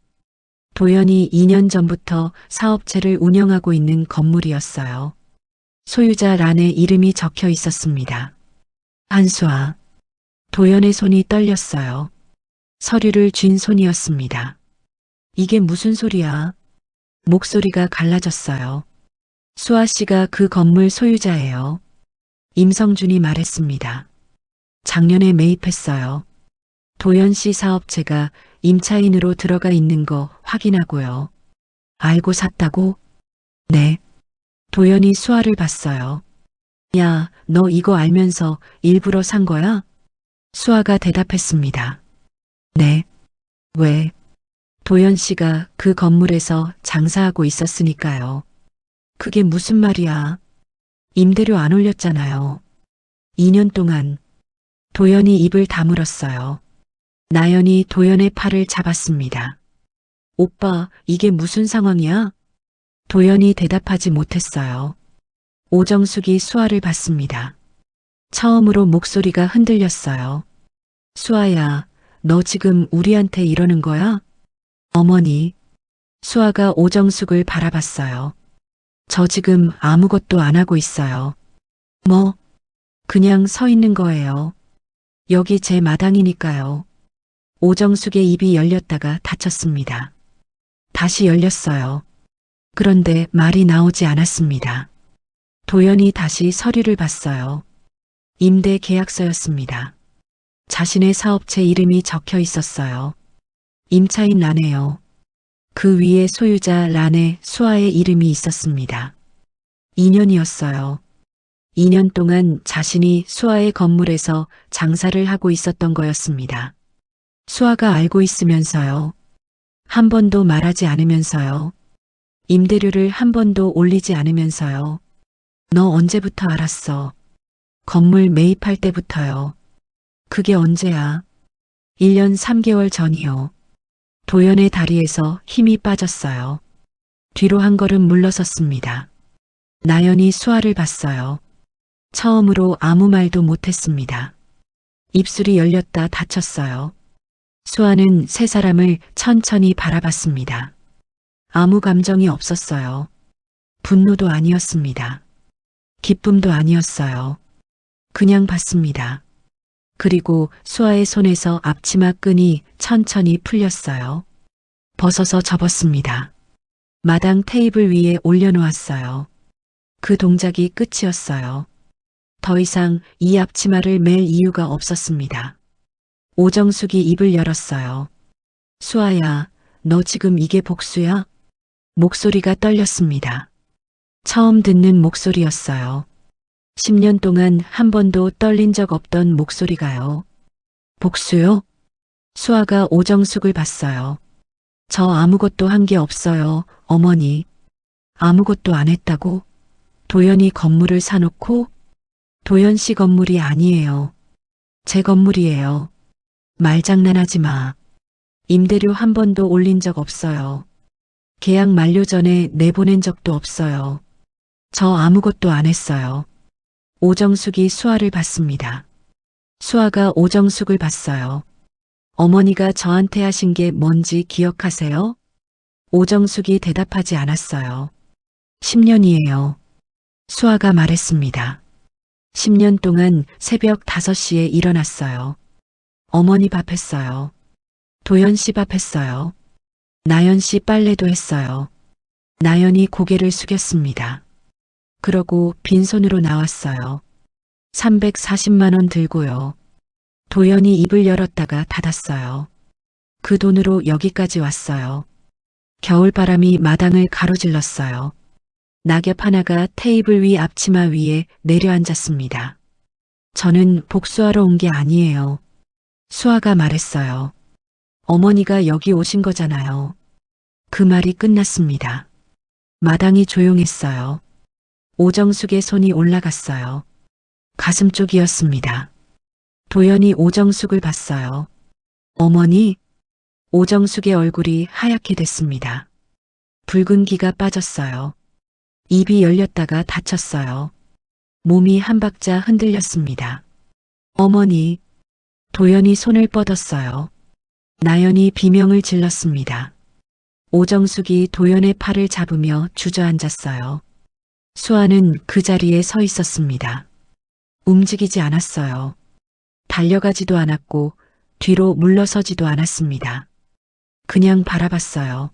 도연이 2년 전부터 사업체를 운영하고 있는 건물이었어요. 소유자 란에 이름이 적혀 있었습니다. 한수아. 도연의 손이 떨렸어요. 서류를 쥔 손이었습니다. 이게 무슨 소리야? 목소리가 갈라졌어요. 수아 씨가 그 건물 소유자예요. 임성준이 말했습니다. 작년에 매입했어요. 도연 씨 사업체가 임차인으로 들어가 있는 거 확인하고요. 알고 샀다고? 네. 도연이 수아를 봤어요. 야, 너 이거 알면서 일부러 산 거야? 수아가 대답했습니다. 네. 왜? 도연 씨가 그 건물에서 장사하고 있었으니까요. 그게 무슨 말이야? 임대료 안 올렸잖아요. 2년 동안. 도연이 입을 다물었어요. 나연이 도연의 팔을 잡았습니다. 오빠, 이게 무슨 상황이야? 도연이 대답하지 못했어요. 오정숙이 수아를 봤습니다. 처음으로 목소리가 흔들렸어요. 수아야, 너 지금 우리한테 이러는 거야? 어머니. 수아가 오정숙을 바라봤어요. 저 지금 아무것도 안 하고 있어요. 뭐? 그냥 서 있는 거예요. 여기 제 마당이니까요. 오정숙의 입이 열렸다가 닫혔습니다. 다시 열렸어요. 그런데 말이 나오지 않았습니다. 도연이 다시 서류를 봤어요. 임대 계약서였습니다. 자신의 사업체 이름이 적혀 있었어요. 임차인 란에요. 그 위에 소유자 란에 수아의 이름이 있었습니다. 2년이었어요. 2년 동안 자신이 수아의 건물에서 장사를 하고 있었던 거였습니다. 수아가 알고 있으면서요. 한 번도 말하지 않으면서요. 임대료를 한 번도 올리지 않으면서요. 너 언제부터 알았어? 건물 매입할 때부터요. 그게 언제야? 1년 3개월 전이요. 도연의 다리에서 힘이 빠졌어요. 뒤로 한 걸음 물러섰습니다. 나연이 수아를 봤어요. 처음으로 아무 말도 못했습니다. 입술이 열렸다 닫혔어요. 수아는 세 사람을 천천히 바라봤습니다. 아무 감정이 없었어요. 분노도 아니었습니다. 기쁨도 아니었어요. 그냥 봤습니다. 그리고 수아의 손에서 앞치마 끈이 천천히 풀렸어요. 벗어서 접었습니다. 마당 테이블 위에 올려놓았어요. 그 동작이 끝이었어요. 더 이상 이 앞치마를 맬 이유가 없었습니다. 오정숙이 입을 열었어요. 수아야, 너 지금 이게 복수야? 목소리가 떨렸습니다. 처음 듣는 목소리였어요. 10년 동안 한 번도 떨린 적 없던 목소리가요. 복수요? 수아가 오정숙을 봤어요. 저 아무것도 한 게 없어요, 어머니. 아무것도 안 했다고? 도연이 건물을 사놓고? 도연 씨 건물이 아니에요. 제 건물이에요. 말장난하지 마. 임대료 한 번도 올린 적 없어요. 계약 만료 전에 내보낸 적도 없어요. 저 아무것도 안 했어요. 오정숙이 수아를 봤습니다. 수아가 오정숙을 봤어요. 어머니가 저한테 하신 게 뭔지 기억하세요? 오정숙이 대답하지 않았어요. 10년이에요. 수아가 말했습니다. 10년 동안 새벽 5시에 일어났어요. 어머니 밥 했어요. 도연 씨 밥 했어요. 나연 씨 빨래도 했어요. 나연이 고개를 숙였습니다. 그러고 빈손으로 나왔어요. 340만 원 들고요. 도연이 입을 열었다가 닫았어요. 그 돈으로 여기까지 왔어요. 겨울바람이 마당을 가로질렀어요. 낙엽 하나가 테이블 위 앞치마 위에 내려앉았습니다. 저는 복수하러 온 게 아니에요. 수아가 말했어요. 어머니가 여기 오신 거잖아요. 그 말이 끝났습니다. 마당이 조용했어요. 오정숙의 손이 올라갔어요. 가슴 쪽이었습니다. 도연이 오정숙을 봤어요. 어머니? 오정숙의 얼굴이 하얗게 됐습니다. 붉은 기가 빠졌어요. 입이 열렸다가 닫혔어요. 몸이 한 박자 흔들렸습니다. 어머니. 도연이 손을 뻗었어요. 나연이 비명을 질렀습니다. 오정숙이 도연의 팔을 잡으며 주저앉았어요. 수아는 그 자리에 서 있었습니다. 움직이지 않았어요. 달려가지도 않았고 뒤로 물러서지도 않았습니다. 그냥 바라봤어요.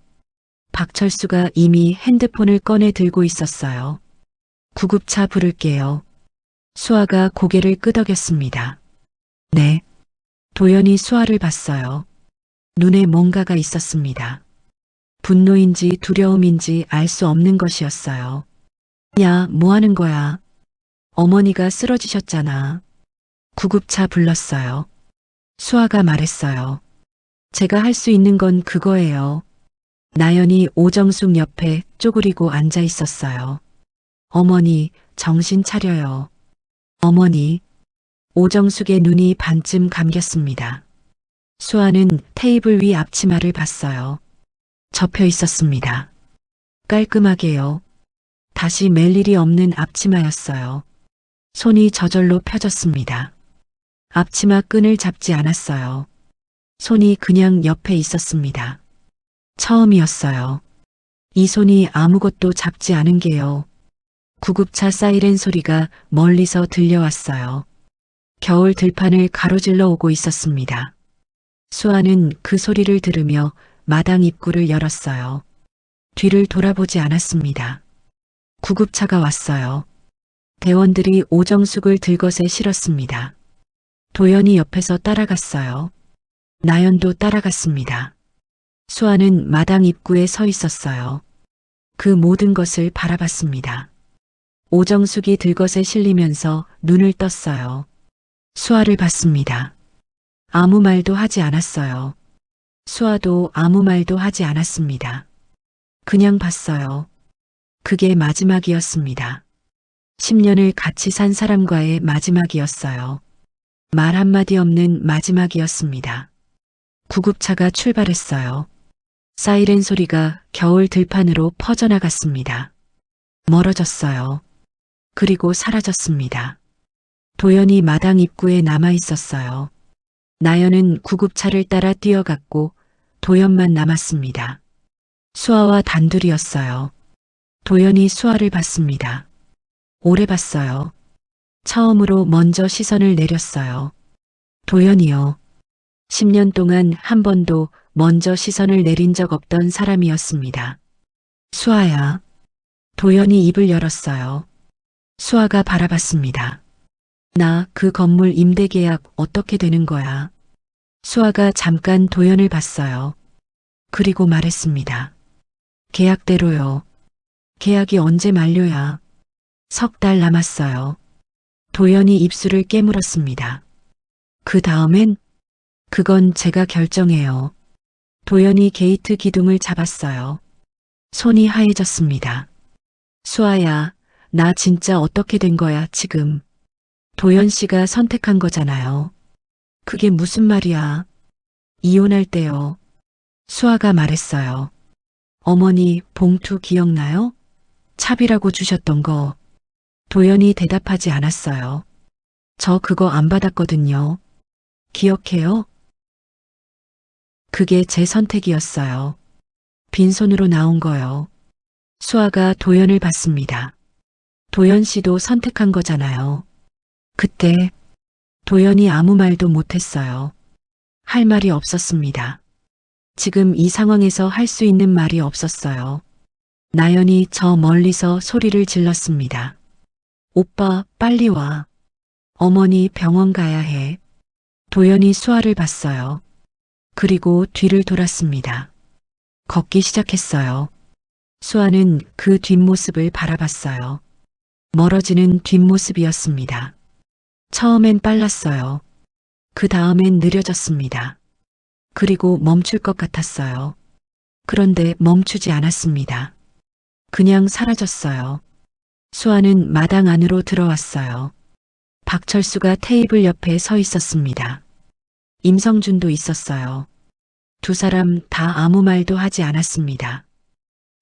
박철수가 이미 핸드폰을 꺼내 들고 있었어요. 구급차 부를게요. 수아가 고개를 끄덕였습니다. 네. 도연이 수아를 봤어요. 눈에 뭔가가 있었습니다. 분노인지 두려움인지 알 수 없는 것이었어요. 야, 뭐 하는 거야? 어머니가 쓰러지셨잖아. 구급차 불렀어요. 수아가 말했어요. 제가 할 수 있는 건 그거예요. 나연이 오정숙 옆에 쪼그리고 앉아 있었어요. 어머니, 정신 차려요. 어머니. 오정숙의 눈이 반쯤 감겼습니다. 수아는 테이블 위 앞치마를 봤어요. 접혀 있었습니다. 깔끔하게요. 다시 맬 일이 없는 앞치마였어요. 손이 저절로 펴졌습니다. 앞치마 끈을 잡지 않았어요. 손이 그냥 옆에 있었습니다. 처음이었어요. 이 손이 아무것도 잡지 않은 게요. 구급차 사이렌 소리가 멀리서 들려왔어요. 겨울 들판을 가로질러 오고 있었습니다. 수아는 그 소리를 들으며 마당 입구를 열었어요. 뒤를 돌아보지 않았습니다. 구급차가 왔어요. 대원들이 오정숙을 들것에 실었습니다. 도연이 옆에서 따라갔어요. 나연도 따라갔습니다. 수아는 마당 입구에 서 있었어요. 그 모든 것을 바라봤습니다. 오정숙이 들것에 실리면서 눈을 떴어요. 수아를 봤습니다. 아무 말도 하지 않았어요. 수아도 아무 말도 하지 않았습니다. 그냥 봤어요. 그게 마지막이었습니다. 10년을 같이 산 사람과의 마지막이었어요. 말 한마디 없는 마지막이었습니다. 구급차가 출발했어요. 사이렌 소리가 겨울 들판으로 퍼져나갔습니다. 멀어졌어요. 그리고 사라졌습니다. 도연이 마당 입구에 남아 있었어요. 나연은 구급차를 따라 뛰어갔고 도연만 남았습니다. 수아와 단둘이었어요. 도연이 수아를 봤습니다. 오래 봤어요. 처음으로 먼저 시선을 내렸어요. 도연이요. 10년 동안 한 번도 먼저 시선을 내린 적 없던 사람이었습니다. 수아야. 도연이 입을 열었어요. 수아가 바라봤습니다. 나 그 건물 임대 계약 어떻게 되는 거야? 수아가 잠깐 도연을 봤어요. 그리고 말했습니다. 계약대로요. 계약이 언제 만료야? 3달 남았어요. 도연이 입술을 깨물었습니다. 그 다음엔? 그건 제가 결정해요. 도연이 게이트 기둥을 잡았어요. 손이 하얘졌습니다. 수아야, 나 진짜 어떻게 된 거야, 지금. 도연 씨가 선택한 거잖아요. 그게 무슨 말이야? 이혼할 때요. 수아가 말했어요. 어머니 봉투 기억나요? 차비라고 주셨던 거. 도연이 대답하지 않았어요. 저 그거 안 받았거든요. 기억해요? 그게 제 선택이었어요. 빈손으로 나온 거요. 수아가 도연을 봤습니다. 도연 씨도 선택한 거잖아요. 그때 도연이 아무 말도 못했어요. 할 말이 없었습니다. 지금 이 상황에서 할 수 있는 말이 없었어요. 나연이 저 멀리서 소리를 질렀습니다. 오빠, 빨리 와. 어머니 병원 가야 해. 도연이 수아를 봤어요. 그리고 뒤를 돌았습니다. 걷기 시작했어요. 수아는 그 뒷모습을 바라봤어요. 멀어지는 뒷모습이었습니다. 처음엔 빨랐어요. 그 다음엔 느려졌습니다. 그리고 멈출 것 같았어요. 그런데 멈추지 않았습니다. 그냥 사라졌어요. 수아는 마당 안으로 들어왔어요. 박철수가 테이블 옆에 서 있었습니다. 임성준도 있었어요. 두 사람 다 아무 말도 하지 않았습니다.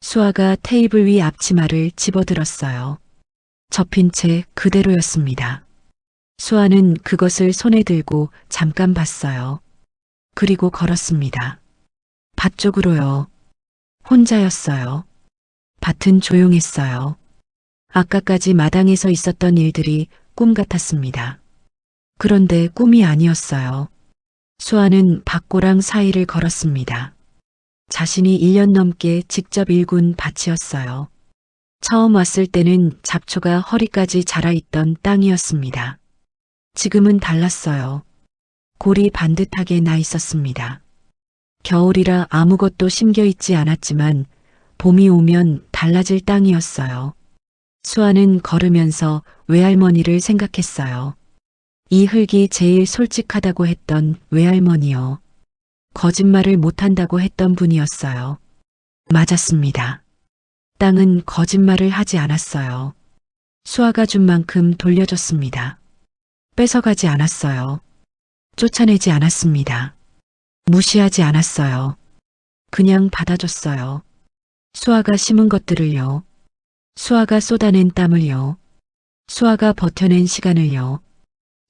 수아가 테이블 위 앞치마를 집어들었어요. 접힌 채 그대로였습니다. 수아는 그것을 손에 들고 잠깐 봤어요. 그리고 걸었습니다. 밭 쪽으로요. 혼자였어요. 밭은 조용했어요. 아까까지 마당에서 있었던 일들이 꿈 같았습니다. 그런데 꿈이 아니었어요. 수아는 밭고랑 사이를 걸었습니다. 자신이 1년 넘게 직접 일군 밭이었어요. 처음 왔을 때는 잡초가 허리까지 자라있던 땅이었습니다. 지금은 달랐어요. 골이 반듯하게 나 있었습니다. 겨울이라 아무것도 심겨 있지 않았지만 봄이 오면 달라질 땅이었어요. 수아는 걸으면서 외할머니를 생각했어요. 이 흙이 제일 솔직하다고 했던 외할머니요. 거짓말을 못한다고 했던 분이었어요. 맞았습니다. 땅은 거짓말을 하지 않았어요. 수아가 준 만큼 돌려줬습니다. 뺏어가지 않았어요. 쫓아내지 않았습니다. 무시하지 않았어요. 그냥 받아줬어요. 수아가 심은 것들을요. 수아가 쏟아낸 땀을요. 수아가 버텨낸 시간을요.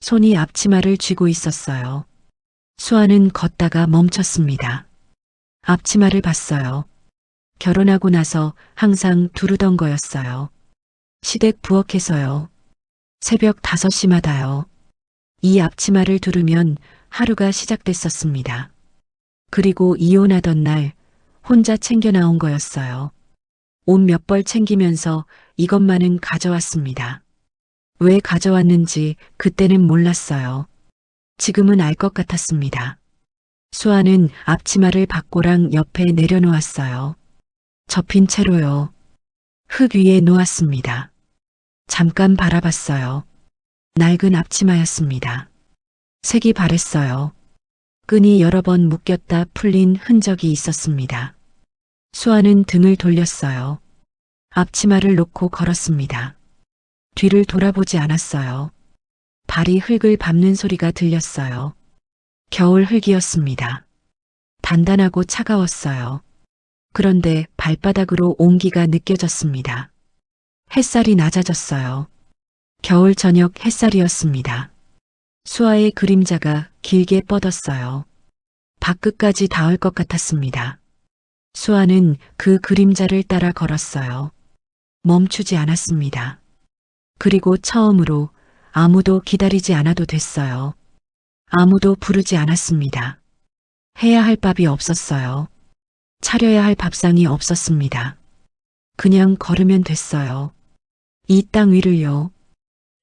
손이 앞치마를 쥐고 있었어요. 수아는 걷다가 멈췄습니다. 앞치마를 봤어요. 결혼하고 나서 항상 두르던 거였어요. 시댁 부엌에서요. 새벽 5시마다요. 이 앞치마를 두르면 하루가 시작됐었습니다. 그리고 이혼하던 날 혼자 챙겨 나온 거였어요. 옷 몇 벌 챙기면서 이것만은 가져왔습니다. 왜 가져왔는지 그때는 몰랐어요. 지금은 알 것 같았습니다. 수아는 앞치마를 박고랑 옆에 내려놓았어요. 접힌 채로요. 흙 위에 놓았습니다. 잠깐 바라봤어요. 낡은 앞치마였습니다. 색이 바랬어요. 끈이 여러 번 묶였다 풀린 흔적이 있었습니다. 수아는 등을 돌렸어요. 앞치마를 놓고 걸었습니다. 뒤를 돌아보지 않았어요. 발이 흙을 밟는 소리가 들렸어요. 겨울 흙이었습니다. 단단하고 차가웠어요. 그런데 발바닥으로 온기가 느껴졌습니다. 햇살이 낮아졌어요. 겨울 저녁 햇살이었습니다. 수아의 그림자가 길게 뻗었어요. 밖끝까지 닿을 것 같았습니다. 수아는 그 그림자를 따라 걸었어요. 멈추지 않았습니다. 그리고 처음으로 아무도 기다리지 않아도 됐어요. 아무도 부르지 않았습니다. 해야 할 밥이 없었어요. 차려야 할 밥상이 없었습니다. 그냥 걸으면 됐어요. 이 땅 위를요.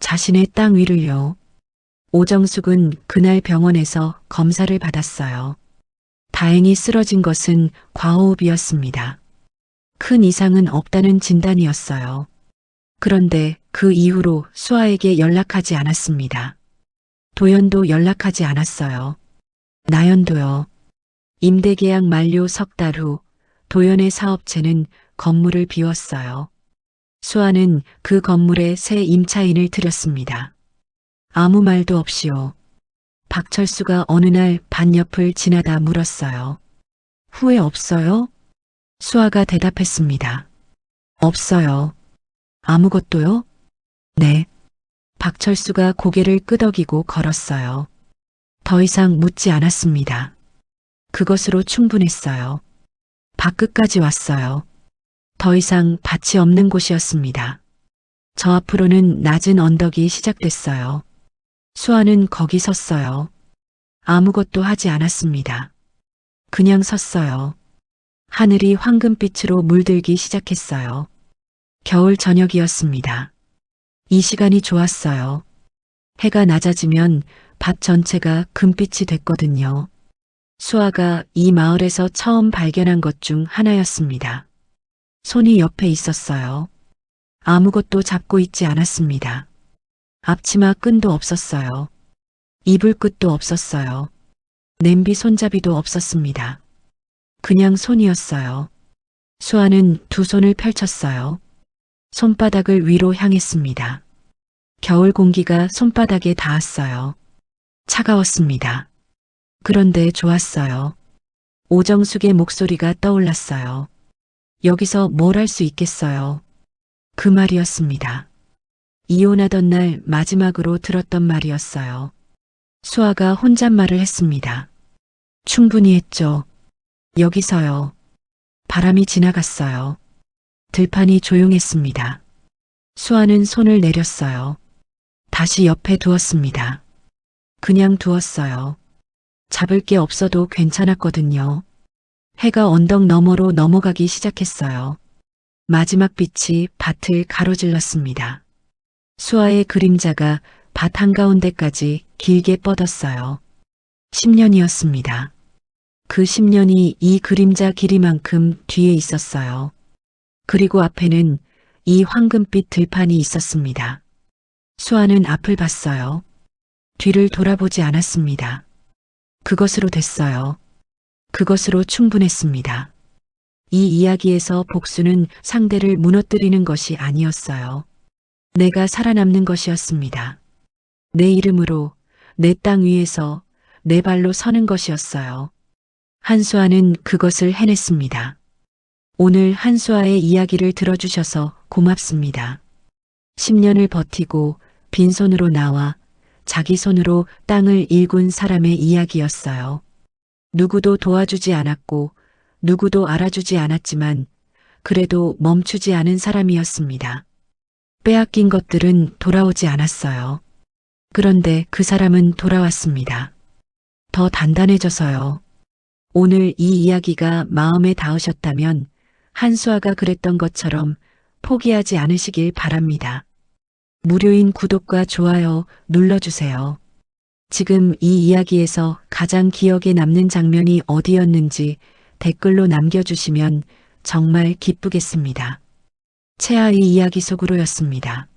자신의 땅 위를요. 오정숙은 그날 병원에서 검사를 받았어요. 다행히 쓰러진 것은 과호흡이었습니다. 큰 이상은 없다는 진단이었어요. 그런데 그 이후로 수아에게 연락하지 않았습니다. 도연도 연락하지 않았어요. 나연도요. 임대계약 만료 석 달 후 도연의 사업체는 건물을 비웠어요. 수아는 그 건물에 새 임차인을 들였습니다. 아무 말도 없이요. 박철수가 어느 날 반 옆을 지나다 물었어요. 후회 없어요? 수아가 대답했습니다. 없어요. 아무것도요? 네. 박철수가 고개를 끄덕이고 걸었어요. 더 이상 묻지 않았습니다. 그것으로 충분했어요. 밖끝까지 왔어요. 더 이상 밭이 없는 곳이었습니다. 저 앞으로는 낮은 언덕이 시작됐어요. 수아는 거기 섰어요. 아무것도 하지 않았습니다. 그냥 섰어요. 하늘이 황금빛으로 물들기 시작했어요. 겨울 저녁이었습니다. 이 시간이 좋았어요. 해가 낮아지면 밭 전체가 금빛이 됐거든요. 수아가 이 마을에서 처음 발견한 것 중 하나였습니다. 손이 옆에 있었어요. 아무것도 잡고 있지 않았습니다. 앞치마 끈도 없었어요. 이불 끝도 없었어요. 냄비 손잡이도 없었습니다. 그냥 손이었어요. 수아는 두 손을 펼쳤어요. 손바닥을 위로 향했습니다. 겨울 공기가 손바닥에 닿았어요. 차가웠습니다. 그런데 좋았어요. 오정숙의 목소리가 떠올랐어요. 여기서 뭘 할 수 있겠어요? 그 말이었습니다. 이혼하던 날 마지막으로 들었던 말이었어요. 수아가 혼잣말을 했습니다. 충분히 했죠. 여기서요. 바람이 지나갔어요. 들판이 조용했습니다. 수아는 손을 내렸어요. 다시 옆에 두었습니다. 그냥 두었어요. 잡을 게 없어도 괜찮았거든요. 해가 언덕 너머로 넘어가기 시작했어요. 마지막 빛이 밭을 가로질렀습니다. 수아의 그림자가 밭 한가운데까지 길게 뻗었어요. 10년이었습니다. 그 10년이 이 그림자 길이만큼 뒤에 있었어요. 그리고 앞에는 이 황금빛 들판이 있었습니다. 수아는 앞을 봤어요. 뒤를 돌아보지 않았습니다. 그것으로 됐어요. 그것으로 충분했습니다. 이 이야기에서 복수는 상대를 무너뜨리는 것이 아니었어요. 내가 살아남는 것이었습니다. 내 이름으로 내 땅 위에서 내 발로 서는 것이었어요. 한수아는 그것을 해냈습니다. 오늘 한수아의 이야기를 들어주셔서 고맙습니다. 10년을 버티고 빈손으로 나와 자기 손으로 땅을 일군 사람의 이야기였어요. 누구도 도와주지 않았고 누구도 알아주지 않았지만 그래도 멈추지 않은 사람이었습니다. 빼앗긴 것들은 돌아오지 않았어요. 그런데 그 사람은 돌아왔습니다. 더 단단해져서요. 오늘 이 이야기가 마음에 닿으셨다면 한수아가 그랬던 것처럼 포기하지 않으시길 바랍니다. 무료인 구독과 좋아요 눌러주세요. 지금 이 이야기에서 가장 기억에 남는 장면이 어디였는지 댓글로 남겨주시면 정말 기쁘겠습니다. 최아의 이야기 속으로였습니다.